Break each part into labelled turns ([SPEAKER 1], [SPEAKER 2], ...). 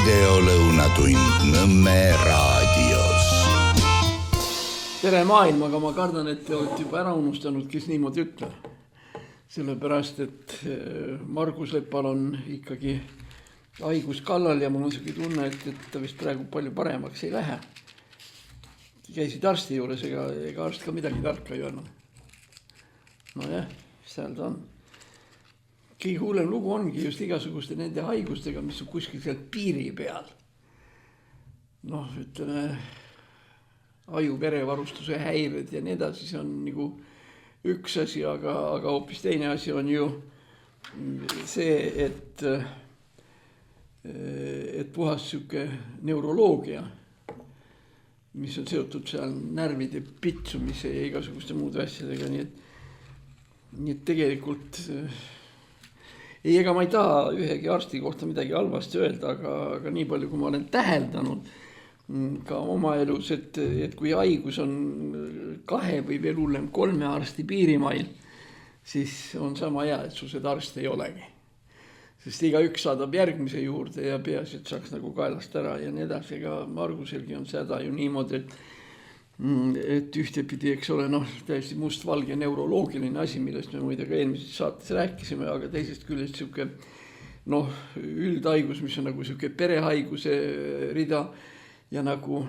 [SPEAKER 1] videolõunatund Nõmme raadios.
[SPEAKER 2] Tere maailm, aga ma kardan, et te olete juba ära unustanud, kes niimoodi ütleb. Sellepärast, et Margus Lepal on ikkagi haigus kallal ja mul on selline tunne, et ta vist praegu palju paremaks ei lähe. Käisid arsti juures, ega arst ka midagi tarka ei öelnud. Nojah, seal ta on. Kõige hullem lugu ongi just igasuguste nende haigustega, mis on kuskil seal piiri peal. Ütleme, aju-verevarustuse häired ja nii edasi, see on nagu üks asi, aga hoopis teine asi on ju see, et puhas siuke neuroloogia, mis on seotud seal närvide pitsumise ja igasuguste muude asjadega, nii et tegelikult ega ma ei taha ühegi arsti kohta midagi halvasti öelda, aga nii palju, kui ma olen täheldanud ka oma elus, et kui haigus on 2 või veel hullem 3 arsti piirimail, siis on sama hea, et sul seda arsti ei olegi. Sest igaüks saadab järgmise juurde ja peaasi, et saaks nagu kaelast ära ja nii edasi. Ega Marguselgi on seda ju niimoodi, et ühtepidi, eks ole, täiesti mustvalge neuroloogiline asi, millest me muide ka eelmises saates rääkisime, aga teisest küljest siuke üldhaigus, mis on nagu siuke perehaiguse rida ja nagu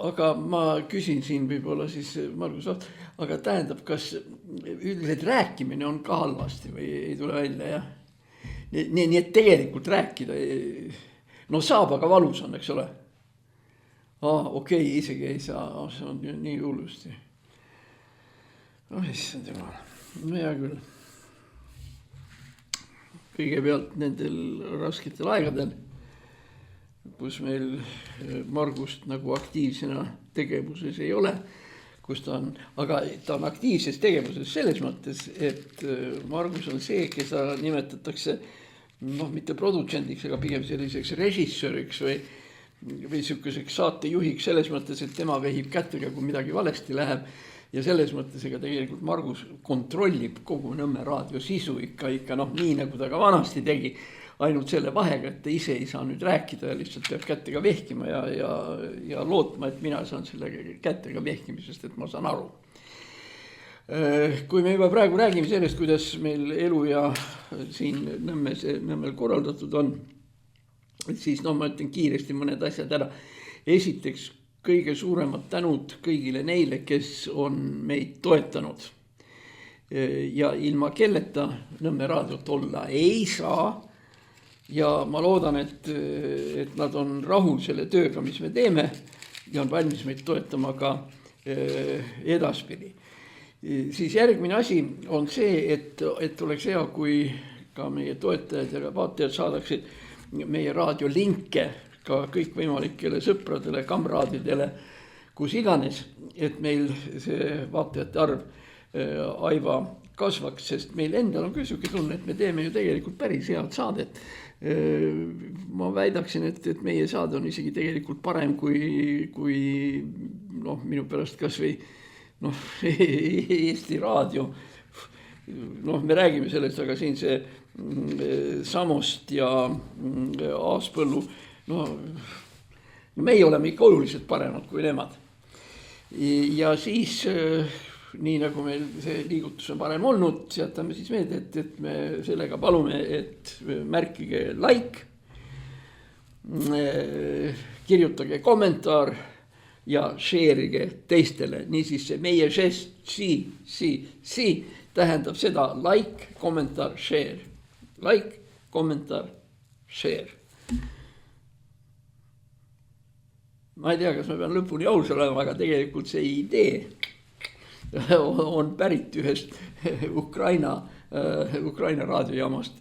[SPEAKER 2] aga ma küsin siin võib-olla siis Margus, aga tähendab, kas üldiselt rääkimine on ka halvasti või ei tule välja, jah? Nii et tegelikult rääkida saab, aga valus on, eks ole? Okei, isegi ei saa, see on nii hullusti. Issand jumal, hea küll. Kõigepealt nendel rasketel aegadel, kus meil Margust nagu aktiivsena tegevuses ei ole, kus ta on, aga ta on aktiivses tegevuses selles mõttes, et Margus on see, keda nimetatakse mitte produtsendiks, aga pigem selliseks režissööriks või siukeseks saatejuhiks selles mõttes, et tema vehib kätega, kui midagi valesti läheb ja selles mõttes, ega tegelikult Margus kontrollib kogu Nõmme raadio sisu ikka nii, nagu ta ka vanasti tegi, ainult selle vahega, et ta ise ei saa nüüd rääkida ja lihtsalt peab kätega vehkima ja lootma, et mina saan selle kätega vehkimisest, et ma saan aru. Kui me juba praegu räägime sellest, kuidas meil elu ja siin Nõmmel korraldatud on, siis ma ütlen kiiresti mõned asjad ära. Esiteks kõige suuremad tänud kõigile neile, kes on meid toetanud. Ja ilma kelleta Nõmme raadiot olla ei saa. Ja ma loodan, et nad on rahul selle tööga, mis me teeme ja on valmis meid toetama ka edaspidi. Siis järgmine asi on see, et oleks hea, kui ka meie toetajad ja vaatajad saadaksid meie raadiolinke ka kõikvõimalikele sõpradele, kamraadidele, kus iganes, et meil see vaatajate arv aiva kasvaks, sest meil endal on küll siuke tunne, et me teeme ju tegelikult päris head saadet. Ma väidaksin, et meie saade on isegi tegelikult parem kui minu pärast kas või Eesti Raadio. Me räägime sellest, aga siin see Samost ja Aaspõllu, meie oleme ikka oluliselt paremad kui nemad. Ja siis, nii nagu meil see liigutus on parem olnud, jätame siis meelde, et me sellega palume, et märkige like, kirjutage kommentaar ja share'ige teistele. Niisiis see meie žest, si tähendab seda like, kommentaar, share. Like, kommentaar, share. Ma ei tea, kas ma pean lõpuni aus olema, aga tegelikult see idee on pärit ühest Ukraina raadiojaamast,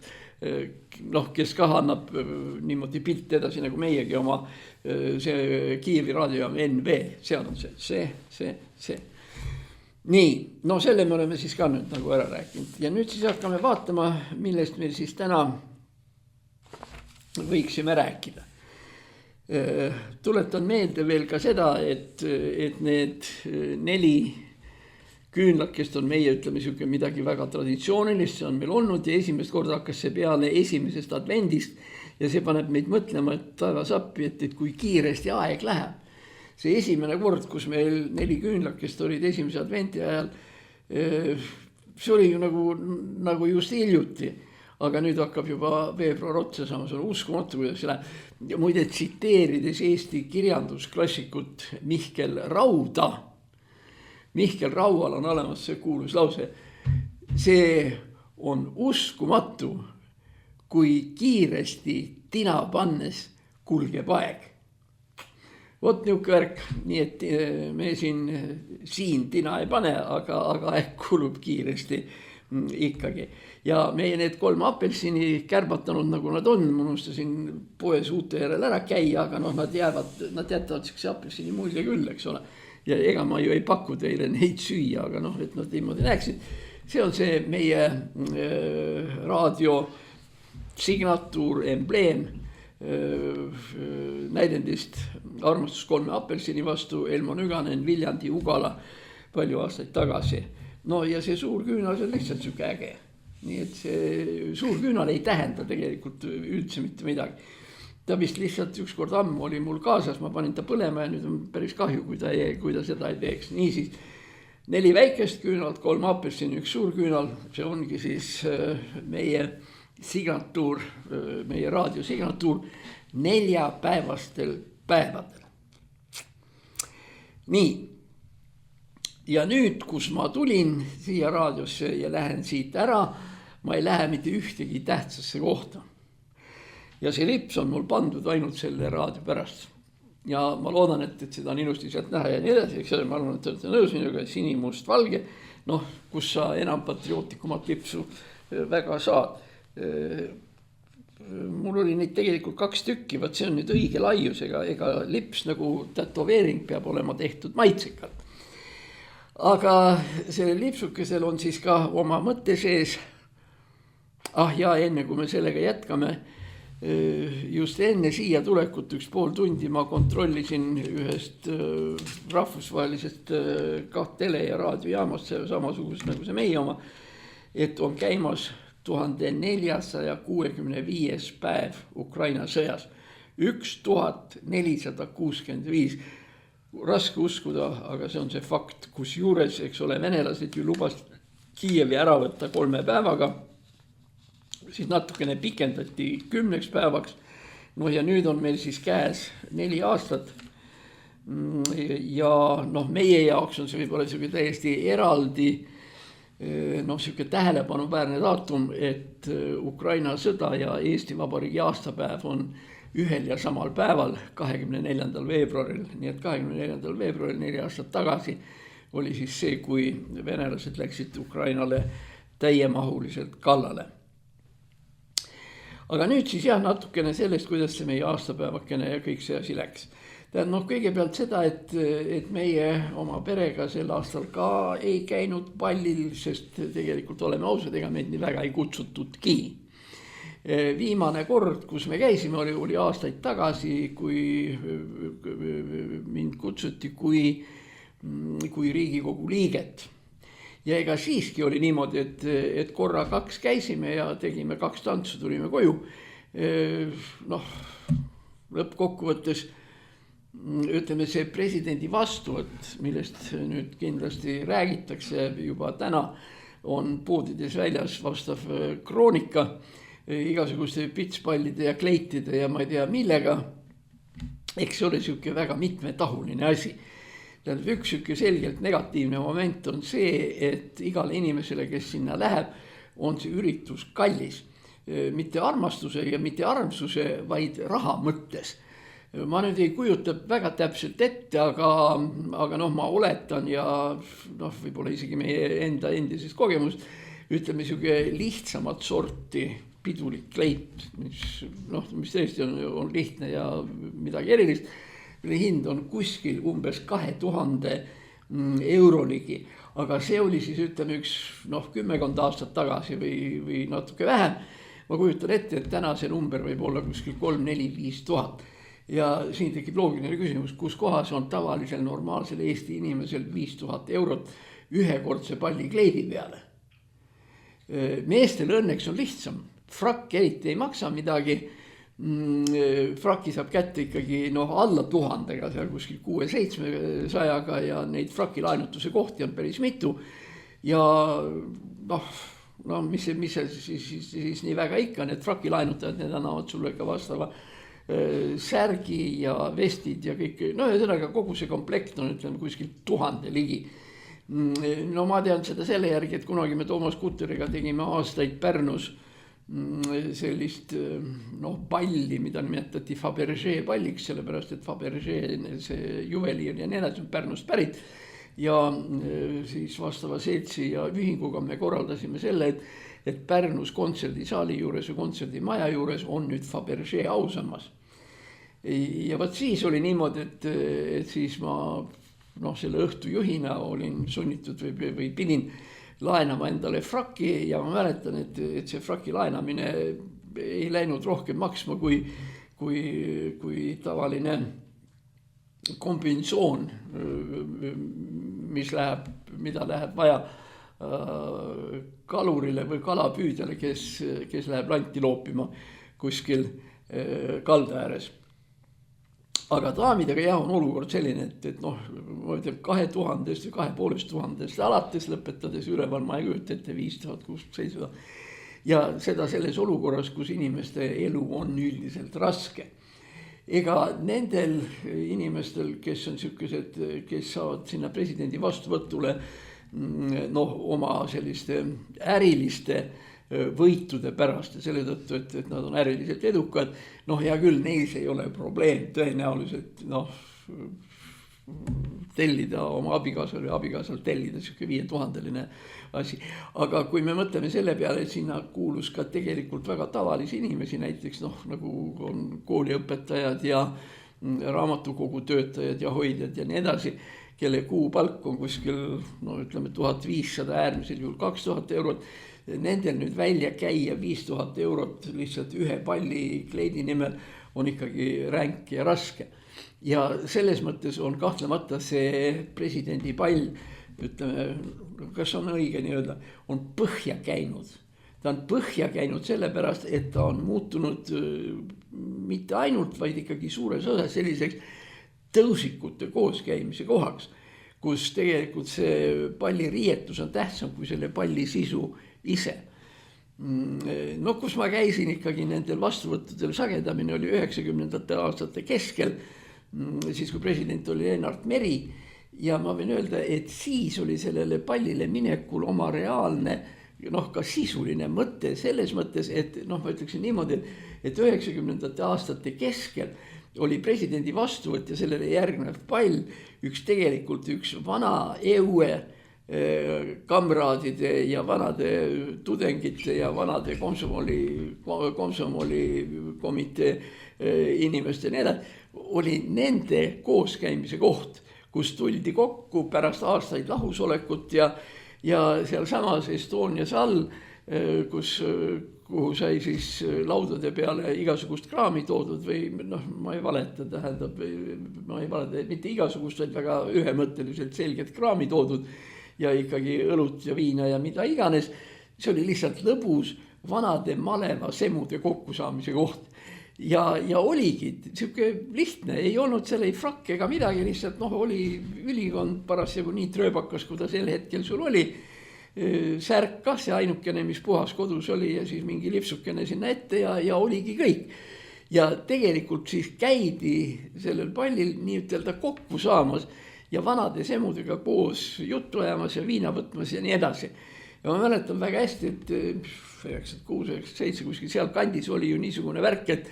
[SPEAKER 2] kes ka annab niimoodi pilt edasi nagu meiegi oma see Kiievi raadiojaam NV, seal on see. Nii, selle me oleme siis ka nüüd nagu ära rääkinud ja nüüd siis hakkame vaatama, millest meil siis täna võiksime rääkida. Tuletan meelde veel ka seda, et need 4 küünlakest on meie, ütleme, midagi väga traditsioonilist, see on meil olnud ja esimest korda hakkas see peale esimesest advendist ja see paneb meid mõtlema, et taevas appi, et kui kiiresti aeg läheb. See esimene kord, kus meil 4 küünlakest olid esimese adventi ajal, see oli ju nagu just hiljuti, aga nüüd hakkab juba veebruar otsa saama, see on uskumatu, kuidas see läheb. Ja muide, tsiteerides Eesti kirjandusklassikut Mihkel Rauda, Mihkel Raual on olemas see kuulus lause, see on uskumatu, kui kiiresti tina pannes kulgeb aeg. Vot niuke värk, nii et me siin tina ei pane, aga aeg kulub kiiresti ikkagi. Ja meie need 3 apelsini kärbatanud, nagu nad on, ma unustasin poes uute järel ära käia, aga nad jätavad siukse apelsini mulje küll, eks ole. Ja ega ma ju ei paku teile neid süüa, aga et nad niimoodi näeksid. See on see meie raadio signatuur, embleem näidendist Armastus 3 apelsini vastu Elmo Nüganen, Viljandi, Ugala palju aastaid tagasi. No ja see suur küünal, see on lihtsalt siuke äge. Nii et see suur küünal ei tähenda tegelikult üldse mitte midagi. Ta vist lihtsalt üks kord ammu oli mul kaasas, ma panin ta põlema ja nüüd on päris kahju, kui ta seda ei teeks. Niisiis, 4 väikest küünalt, 3 apelsini, 1 suur küünal, see ongi siis meie signatuur, meie raadio signatuur 4-päevastel päevadel. Nii. Ja nüüd, kus ma tulin siia raadiosse ja lähen siit ära, ma ei lähe mitte ühtegi tähtsasse kohta. Ja see lips on mul pandud ainult selle raadio pärast. Ja ma loodan, et seda on ilusti sealt näha ja nii edasi, eks ole, ma arvan, et te olete nõus minuga, sinimust valge, kus sa enam patriootikumat lipsu väga saad. Mul oli neid tegelikult 2 tükki, vaat see on nüüd õige laiusega, ega lips nagu tätoveering peab olema tehtud maitsekalt. Aga see lipsukesel on siis ka oma mõtte sees. Ja enne kui me sellega jätkame, just enne siia tulekut 1,5 tundi ma kontrollisin ühest rahvusvahelisest tele- ja raadiojaamast, samasugust nagu see meie oma, et on käimas 1465 päev Ukraina sõjas. 1465. Raske uskuda, aga see on see fakt, kus juures, eks ole, venelased ju lubas Kiievi ära võtta 3 päevaga, siis natukene pikendati 10 päevaks, ja nüüd on meil siis käes 4 aastat ja meie jaoks on see võib-olla täiesti eraldi siuke tähelepanuväärne daatum, et Ukraina sõda ja Eesti Vabariigi aastapäev on ühel ja samal päeval, 24. veebruaril, nii et 24. veebruaril 4 aastat tagasi oli siis see, kui venelased läksid Ukrainale täiemahuliselt kallale. Aga nüüd siis natukene sellest, kuidas see meie aastapäevakene ja kõik see asi läks. Kõigepealt seda, et meie oma perega sel aastal ka ei käinud pallil, sest tegelikult oleme ausad, ega meid nii väga ei kutsutudki. Viimane kord, kus me käisime, oli aastaid tagasi, kui mind kutsuti kui Riigikogu liiget. Ja ega siiski oli niimoodi, et korra 2 käisime ja tegime 2 tantsu, tulime koju. Lõppkokkuvõttes, ütleme, see presidendi vastuvõtt, millest nüüd kindlasti räägitakse juba täna, on poodides väljas vastav kroonika, igasuguste pitspallide ja kleitide ja ma ei tea millega. Eks see ole siuke väga mitmetahuline asi. Üks siuke selgelt negatiivne moment on see, et igale inimesele, kes sinna läheb, on see üritus kallis. Mitte armastuse ja mitte armsuse, vaid raha mõttes. Ma nüüd ei kujuta väga täpselt ette, aga ma oletan ja võib-olla isegi meie enda endisest kogemust, ütleme siuke lihtsamat sorti pidulik kleit, mis tõesti on lihtne ja midagi erilist, mille hind on kuskil umbes 2000 euroligi, aga see oli siis ütleme 10 aastat tagasi või natuke vähem. Ma kujutan ette, et täna see number võib olla kuskil 3, 4, 5 tuhat. ja siin tekib loogiline küsimus, kus kohas on tavalisel normaalsel Eesti inimesel 5000 eurot ühekordse pallikleidi peale. Meestel õnneks on lihtsam, frakk eriti ei maksa midagi, frakki saab kätte ikkagi alla 1000-ga, seal kuskil 600-700-ga ja neid frakki laenutuse kohti on päris mitu. Ja mis see siis nii väga ikka, need frakki laenutajad, need annavad sulle ka vastava särgi ja vestid ja kõik, ühesõnaga kogu see komplekt on ütleme kuskil 1000 ligi. Ma tean seda selle järgi, et kunagi me Toomas Kutteriga tegime aastaid Pärnus sellist palli, mida nimetati Fabergé palliks, sellepärast et Fabergé, see juveliir ja nii edasi on Pärnust pärit. Ja siis vastava seltsi ja ühinguga me korraldasime selle, et Pärnus kontserdisaali juures ja kontserdimaja juures on nüüd Fabergé ausammas. Ja võt siis oli niimoodi, et siis ma selle õhtu juhina olin sunnitud või pidin laenama endale frakki ja ma mäletan, et see frakki laenamine ei läinud rohkem maksma kui tavaline kombinsoon, mida läheb vaja kalurile või kalapüüdjale, kes läheb lanti loopima kuskil kalda ääres. Aga daamidega on olukord selline, et ma ütlen 2000 või 2500 alates lõpetades üleval, ma ei kujuta ette 5000, 600, 700. Ja seda selles olukorras, kus inimeste elu on üldiselt raske. Ega nendel inimestel, kes on sellised, kes saavad sinna presidendi vastuvõtule oma selliste äriliste võitude pärast ja selle tõttu, et nad on äriliselt edukad, hea küll, neis ei ole probleem tõenäoliselt tellida oma abikaasal või abikaasal tellida siuke 5000-line asi. Aga kui me mõtleme selle peale, et sinna kuulus ka tegelikult väga tavalisi inimesi, näiteks nagu on kooliõpetajad ja raamatukogu töötajad ja hoidjad ja nii edasi, kelle kuupalk on kuskil, ütleme 1500, äärmisel juhul 2000 eurot, nendel nüüd välja käia 5000 eurot lihtsalt ühe palli kleidi nimel on ikkagi ränk ja raske. Ja selles mõttes on kahtlemata see presidendi pall, ütleme, kas on õige nii öelda, on põhja käinud. Ta on põhja käinud sellepärast, et ta on muutunud mitte ainult, vaid ikkagi suures osas selliseks tõusikute kooskäimise kohaks, kus tegelikult see palliriietus on tähtsam kui selle palli sisu ise. Kus ma käisin ikkagi nendel vastuvõttudel sagedamini oli 90. aastate keskel, siis kui president oli Lennart Meri ja ma võin öelda, et siis oli sellele pallile minekul oma reaalne ka sisuline mõte selles mõttes, et ma ütleksin niimoodi, et 90. aastate keskel oli presidendi vastuvõtt ja sellele järgnev pall üks vana EUE kamraadide ja vanade tudengite ja vanade komsomoli komitee inimeste nii edasi, oli nende kooskäimise koht, kus tuldi kokku pärast aastaid lahusolekut ja seal samas Estonias all, kuhu sai siis laudade peale igasugust kraami toodud või ma ei valeta, mitte igasugust, vaid väga ühemõtteliselt selget kraami toodud ja ikkagi õlut ja viina ja mida iganes. See oli lihtsalt lõbus vanade maleva semude kokkusaamise koht. Ja oligi siuke lihtne, ei olnud seal ei frakk ega midagi, lihtsalt oli ülikond parasjagu nii trööbakas, kui ta sel hetkel sul oli. Särk ka see ainukene, mis puhas kodus oli ja siis mingi lipsukene sinna ette ja oligi kõik. Ja tegelikult siis käidi sellel pallil nii ütelda kokku saamas ja vanade semudega koos juttu ajamas ja viina võtmas ja nii edasi. Ja ma mäletan väga hästi, et 96, 97 kuskil seal kandis oli ju niisugune värk, et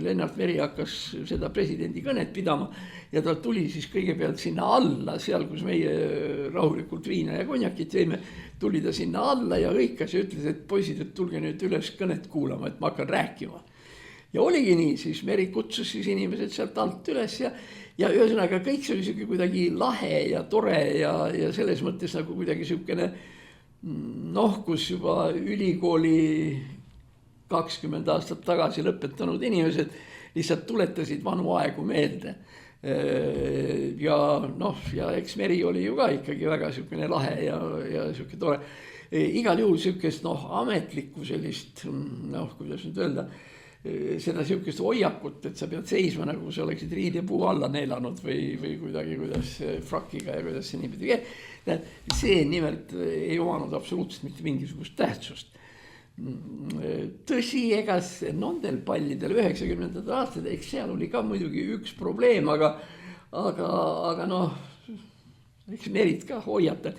[SPEAKER 2] Lennart Meri hakkas seda presidendi kõnet pidama ja ta tuli siis kõigepealt sinna alla, seal kus meie rahulikult viina ja konjakit jõime, tuli ta sinna alla ja hõikas ja ütles, et poisid, et tulge nüüd üles kõnet kuulama, et ma hakkan rääkima. Ja oligi nii, siis Meri kutsus siis inimesed sealt alt üles ja ühesõnaga kõik see oli siuke kuidagi lahe ja tore ja selles mõttes nagu kuidagi siukene kus juba ülikooli 20 aastat tagasi lõpetanud inimesed lihtsalt tuletasid vanu aegu meelde. Ja noh, ja eks meri oli ju ka ikkagi väga niisugune lahe ja niisugune tore. Igal juhul niisugust ametlikku sellist, kuidas nüüd öelda, seda niisugust hoiakut, et sa pead seisma nagu sa oleksid riidepuu alla neelanud või kuidagi, kuidas frakiga ja kuidas see nii pidi. See nimelt ei omanud absoluutselt mitte mingisugust tähtsust. Tõsi, egas nendel pallidel 90. aastad, eks seal oli ka muidugi üks probleem, aga noh, eks Merit ka hoiata.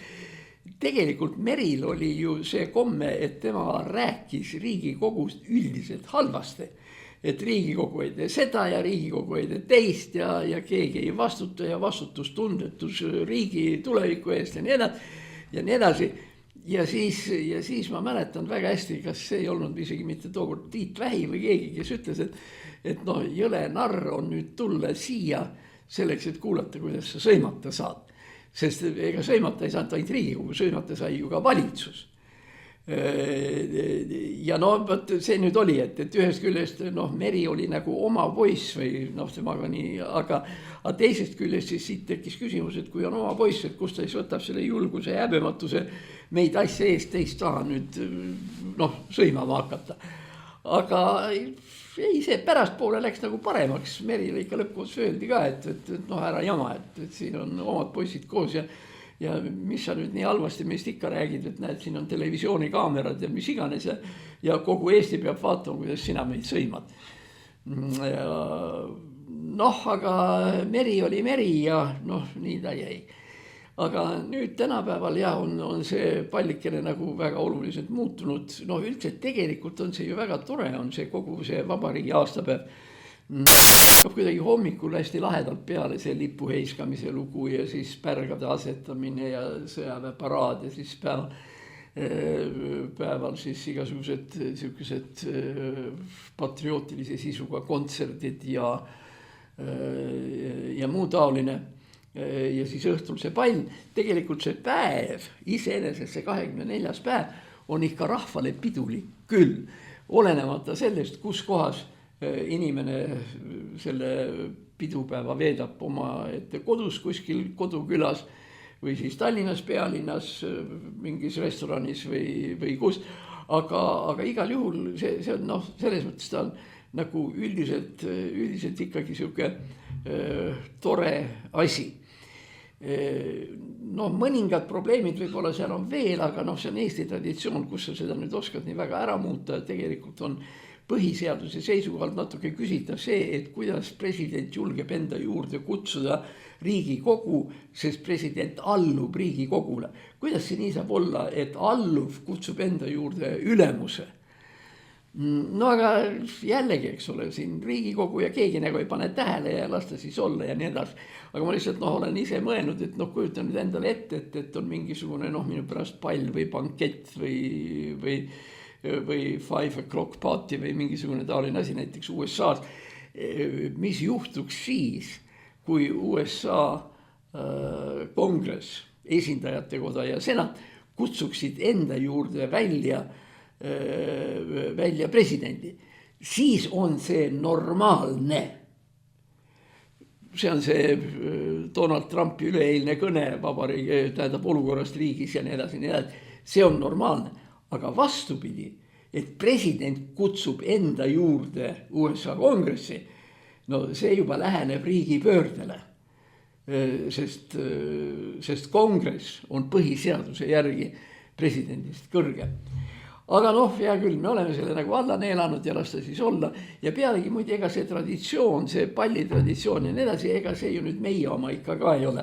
[SPEAKER 2] Tegelikult Meril oli ju see komme, et tema rääkis Riigikogust üldiselt halvasti. Et Riigikogu ei tee seda ja Riigikogu ei tee teist ja keegi ei vastuta ja vastutustundetus riigi tuleviku eest ja nii edasi. Ja siis ma mäletan väga hästi, kas see ei olnud isegi mitte tookord Tiit Vähi või keegi, kes ütles, et no jõle narr on nüüd tulla siia selleks, et kuulata, kuidas sa sõimata saad. Sest ega sõimata ei saanud ainult Riigikogu, sõimata sai ju ka valitsus. Ja no see nüüd oli, et ühest küljest Meri oli nagu oma poiss või temaga nii, aga teisest küljest siis siit tekkis küsimus, et kui on oma poiss, et kust ta siis võtab selle julguse ja häbematuse meid asja eest teist taha nüüd sõimama hakata. Aga ei, see pärastpoole läks nagu paremaks, Merile ikka lõpuks öeldi ka, et ära jama, et siin on omad poisid koos ja mis sa nüüd nii halvasti meist ikka räägid, et näed, siin on televisioonikaamerad ja mis iganes ja kogu Eesti peab vaatama, kuidas sina meid sõimad. Aga Meri oli Meri ja nii ta jäi. Aga nüüd tänapäeval on see pallikene nagu väga oluliselt muutunud. Üldse tegelikult on see ju väga tore, on see kogu see vabariigi aastapäev. Kuidagi hommikul hästi lahedalt peale see lipu heiskamise lugu ja siis pärgade asetamine ja sõjaväeparaad ja siis päeval siis igasugused patriootilise sisuga kontserdid ja muu taoline. Ja siis õhtul see pall, tegelikult see päev, iseenesest see 24. päev on ikka rahvale pidulik küll, olenemata sellest, kus kohas inimene selle pidupäeva veedab oma ette kodus kuskil kodukülas või siis Tallinnas pealinnas mingis restoranis või kus, aga igal juhul see on selles mõttes ta on nagu üldiselt ikkagi siuke tore asi. Mõningad probleemid võib-olla seal on veel, aga see on Eesti traditsioon, kus sa seda nüüd oskad nii väga ära muuta, et tegelikult on põhiseaduse seisukohalt natuke küsitav see, et kuidas president julgeb enda juurde kutsuda Riigikogu, sest president allub Riigikogule. Kuidas see nii saab olla, et alluv kutsub enda juurde ülemuse? Aga jällegi, eks ole, siin Riigikogu ja keegi nagu ei pane tähele ja lasta siis olla ja nii edasi. Aga ma lihtsalt olen ise mõelnud, et kujutan nüüd endale ette, et on mingisugune minu pärast pall või bankett või 5 o'clock party või mingisugune taoline asi näiteks USA-s. Mis juhtuks siis, kui USA kongress, esindajate koda ja senat kutsuksid enda juurde välja presidendi, siis on see normaalne. See on see Donald Trumpi üleeilne kõne vabariigi, tähendab olukorrast riigis ja nii edasi. See on normaalne, aga vastupidi, et president kutsub enda juurde USA kongressi, see juba läheneb riigipöördele, sest kongress on põhiseaduse järgi presidendist kõrgem. Aga hea küll, me oleme selle nagu alla neelanud ja lasta siis olla ja pealegi muide ega see traditsioon, see pallitraditsioon ja nii edasi, ega see ju nüüd meie oma ikka ka ei ole.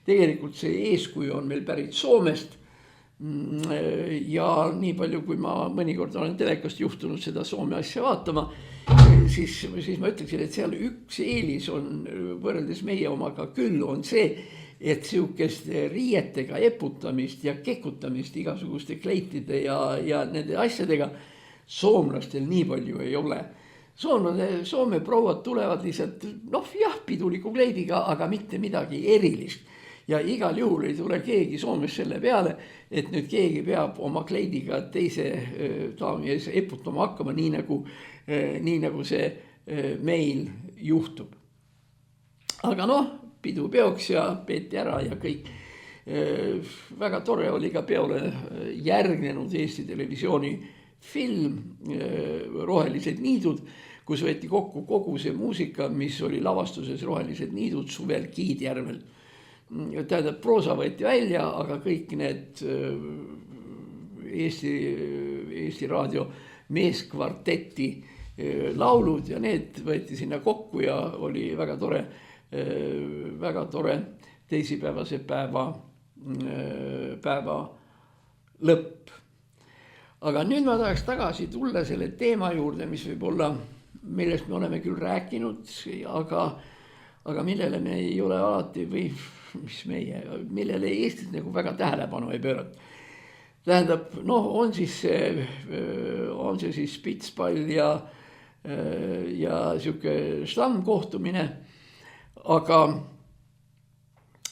[SPEAKER 2] Tegelikult see eeskuju on meil pärit Soomest ja nii palju, kui ma mõnikord olen telekast juhtunud seda Soome asja vaatama, siis ma ütleksin, et seal üks eelis on võrreldes meie omaga küll on see, et siukest riietega eputamist ja kekutamist igasuguste kleitide ja nende asjadega soomlastel nii palju ei ole. Soome prouad tulevad lihtsalt, piduliku kleidiga, aga mitte midagi erilist. Ja igal juhul ei tule keegi Soomes selle peale, et nüüd keegi peab oma kleidiga teise daami ees eputama hakkama, nii nagu see meil juhtub. Aga noh, pidu peoks ja peeti ära ja kõik. Väga tore oli ka peole järgnenud Eesti Televisiooni film Rohelised niidud, kus võeti kokku kogu see muusika, mis oli lavastuses Rohelised niidud suvel Kiidjärvel. Tähendab, proosa võeti välja, aga kõik need Eesti Raadio meeskvarteti laulud ja need võeti sinna kokku ja oli väga tore teisipäevase päeva lõpp. Aga nüüd ma tahaks tagasi tulla selle teema juurde, mis võib olla, millest me oleme küll rääkinud, aga millele me ei ole alati või millele Eestis nagu väga tähelepanu ei pöörata. Tähendab, noh, on see siis pitspall ja siuke stammkohtumine, aga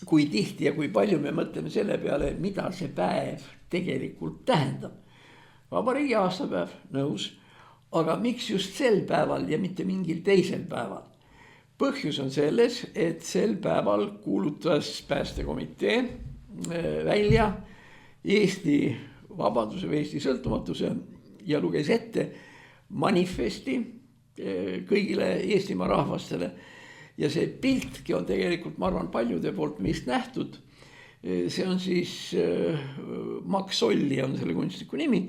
[SPEAKER 2] kui tihti ja kui palju me mõtleme selle peale, mida see päev tegelikult tähendab. Vabariigi aastapäev, nõus, aga miks just sel päeval ja mitte mingil teisel päeval? Põhjus on selles, et sel päeval kuulutas päästekomitee välja Eesti vabaduse või Eesti sõltumatuse ja luges ette manifesti kõigile Eestimaa rahvastele. Ja see piltki on tegelikult, ma arvan, paljude poolt meist nähtud. See on siis Max Solli on selle kunstniku nimi,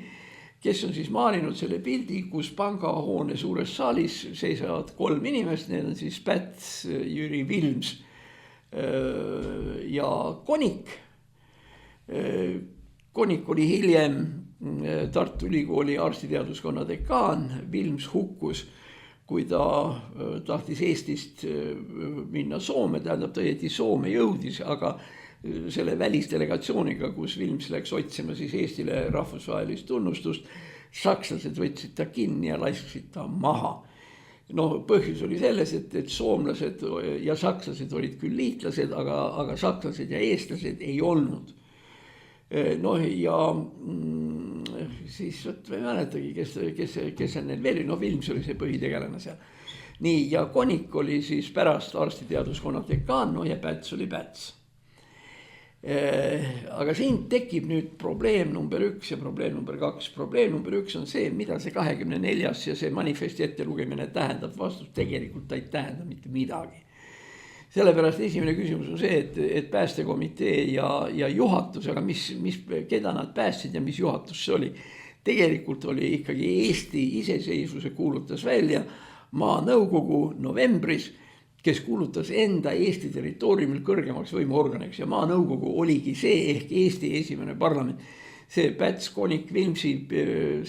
[SPEAKER 2] kes on siis maalinud selle pildi, kus pangahoone suures saalis seisavad 3 inimest, need on siis Päts, Jüri Vilms ja Konik. Konik oli hiljem Tartu Ülikooli arstiteaduskonna dekaan, Vilms hukkus, kui ta tahtis Eestist minna Soome, tähendab ta õieti Soome jõudis, aga selle välisdelegatsiooniga, kus Vilms läks otsima siis Eestile rahvusvahelist tunnustust, sakslased võtsid ta kinni ja laiskasid ta maha. No põhjus oli selles, et soomlased ja sakslased olid küll liitlased, aga sakslased ja eestlased ei olnud. Noh ja siis ma ei mäletagi, kes on neil veel, no Vilms oli see põhitegelane seal. Nii, ja Konik oli siis pärast arstiteaduskonna dekaan, no ja Päts oli Päts. Aga siin tekib nüüd probleem number 1 ja probleem number 2. Probleem number 1 on see, mida see 24. ja see manifesti ettelugemine tähendab. Vastus tegelikult ta ei tähenda mitte midagi. Sellepärast esimene küsimus on see, et päästekomitee ja juhatus, aga keda nad päästsid ja mis juhatus see oli. Tegelikult oli ikkagi Eesti iseseisvuse kuulutas välja Maanõukogu novembris, kes kuulutas enda Eesti territooriumil kõrgemaks võimuorganiks ja Maanõukogu oligi see ehk Eesti esimene parlament. See Päts, Konik, Vilmsi,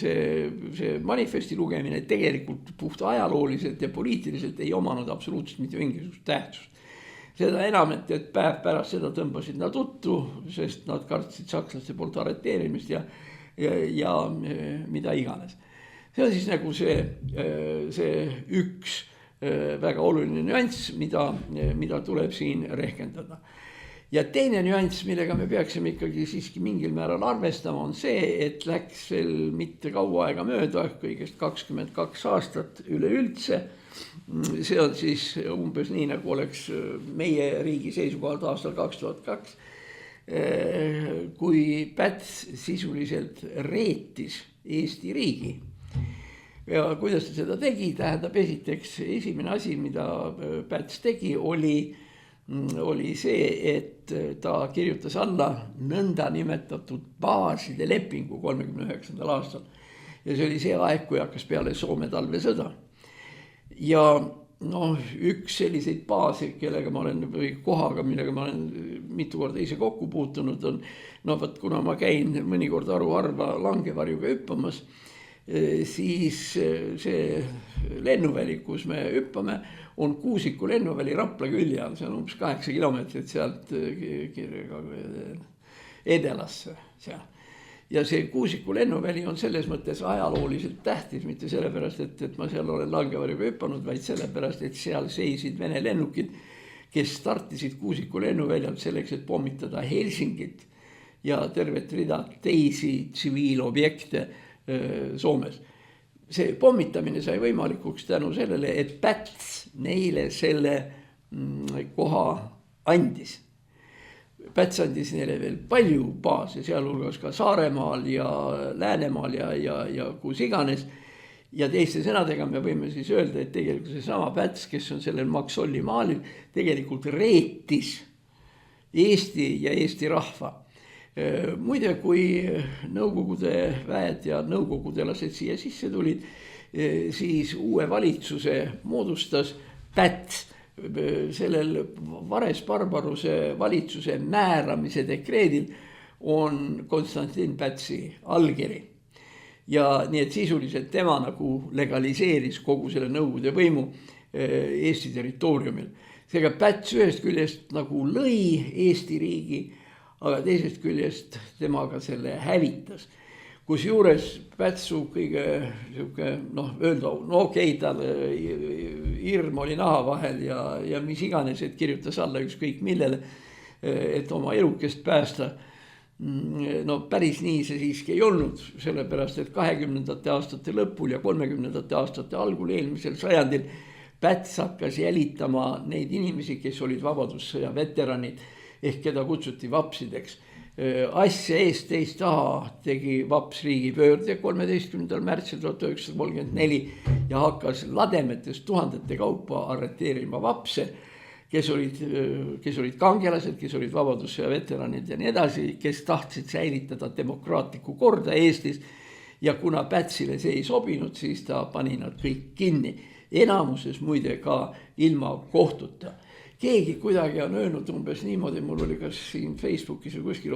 [SPEAKER 2] see manifesti lugemine tegelikult puht ajalooliselt ja poliitiliselt ei omanud absoluutselt mitte mingisugust tähtsust. Seda enam, et päev pärast seda tõmbasid nad uttu, sest nad kartsid sakslaste poolt arreteerimist ja mida iganes. See on siis nagu see üks väga oluline nüanss, mida tuleb siin rehkendada. Ja teine nüanss, millega me peaksime ikkagi siiski mingil määral arvestama, on see, et läks veel mitte kaua aega mööda, kõigest 22 aastat üleüldse. See on siis umbes nii, nagu oleks meie riigi seisukohalt aastal 2002, kui Päts sisuliselt reetis Eesti riigi. Ja kuidas ta seda tegi, tähendab esiteks esimene asi, mida Päts tegi, oli see, et ta kirjutas alla nõnda nimetatud baaside lepingu 39. aastal. Ja see oli see aeg, kui hakkas peale Soome talvesõda. Ja üks selliseid baase, või kohaga, millega ma olen mitu korda ise kokku puutunud on, kuna ma käin mõnikord haruharva Langevarjuga hüppamas, siis see lennuväli, kus me hüppame, on Kuusiku lennuväli Rapla külje all, see on umbes 8 kilomeetrit sealt Edelasse seal. Ja see Kuusiku lennuväli on selles mõttes ajalooliselt tähtis, mitte sellepärast, et ma seal olen Langevarjuga hüppanud, vaid sellepärast, et seal seisid Vene lennukid, kes startisid Kuusiku lennuväljalt selleks, et pommitada Helsingit ja tervet rida teisi tsiviilobjekte Soomes. See pommitamine sai võimalikuks tänu sellele, et Päts neile selle koha andis. Päts andis neile veel palju baase, sealhulgas ka Saaremaal ja Läänemaal ja kus iganes. Ja teiste sõnadega me võime siis öelda, et tegelikult see sama Päts, kes on sellel Maxolli maalil, tegelikult reetis Eesti ja Eesti rahva. Muide, kui Nõukogude väed ja nõukogudelased siia sisse tulid, siis uue valitsuse moodustas Päts. Sellel Vares-Barbaruse valitsuse määramise dekreedil on Konstantin Pätsi allkiri. Ja nii, et sisuliselt tema nagu legaliseeris kogu selle Nõukogude võimu Eesti territooriumil. Seega Päts ühest küljest nagu lõi Eesti riigi, aga teisest küljest temaga selle hävitas. Kusjuures Pätsu kõige öelda, okei, tal hirm oli naha vahel ja mis iganes, et kirjutas alla ükskõik millele, et oma elukest päästa. No päris nii see siiski ei olnud, sellepärast, et 20. aastate lõpul ja 30. aastate algul eelmisel sajandil Päts hakkas jälitama neid inimesi, kes olid vabadussõja veteranid, ehk keda kutsuti vapsideks. Asja eest teist taha tegi vaps riigipöörde 13. märtsil 1934 ja hakkas lademetes tuhandete kaupa arreteerima vapse, kes olid kangelased, kes olid vabadussõja veteranid ja nii edasi, kes tahtsid säilitada demokraatlikku korda Eestis. Ja kuna Pätsile see ei sobinud, siis ta pani nad kõik kinni. Enamuses muide ka ilma kohtuta. Keegi kuidagi on öelnud umbes niimoodi, mul oli kas siin Facebookis või kuskil,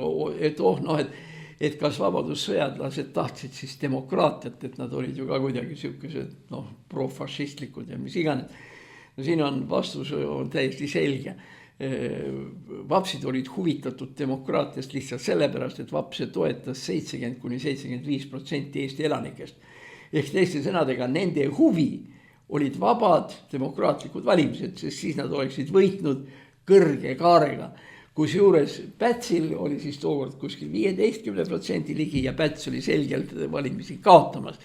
[SPEAKER 2] et kas vabadussõjadlased tahtsid siis demokraatiat, et nad olid ju ka kuidagi sellised profašistlikud ja mis iganes. No siin on vastus on täiesti selge. Vapsid olid huvitatud demokraatiast lihtsalt sellepärast, et vapse toetas 70–75% Eesti elanikest. Ehk teiste sõnadega nende huvi olid vabad demokraatlikud valimised, sest siis nad oleksid võitnud kõrge kaarega. Kusjuures Pätsil oli siis tookord kuskil 15% ligi ja Päts oli selgelt valimisi kaotamas.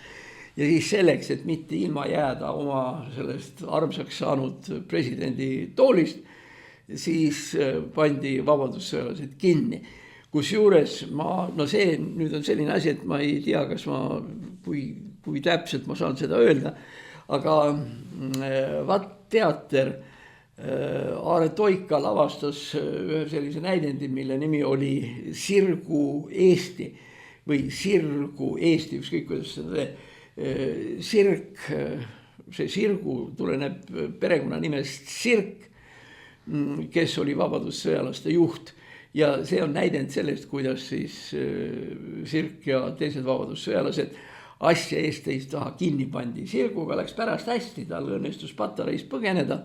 [SPEAKER 2] Ja siis selleks, et mitte ilma jääda oma sellest armsaks saanud presidendi toolist, siis pandi vabadussõjalased kinni. Kusjuures see nüüd on selline asi, et ma ei tea, kas kui täpselt ma saan seda öelda, aga teater Aare Toika lavastas ühe sellise näidendi, mille nimi oli Sirgu Eesti või Sirgu Eesti, ükskõik kuidas seda Sirk, see Sirgu tuleneb perekonna nimest Sirk, kes oli vabadussõjalaste juht. Ja see on näidend sellest, kuidas siis Sirk ja teised vabadussõjalased asja eest teist taha kinni pandi. Sirguga läks pärast hästi, tal õnnestus Patareis põgeneda,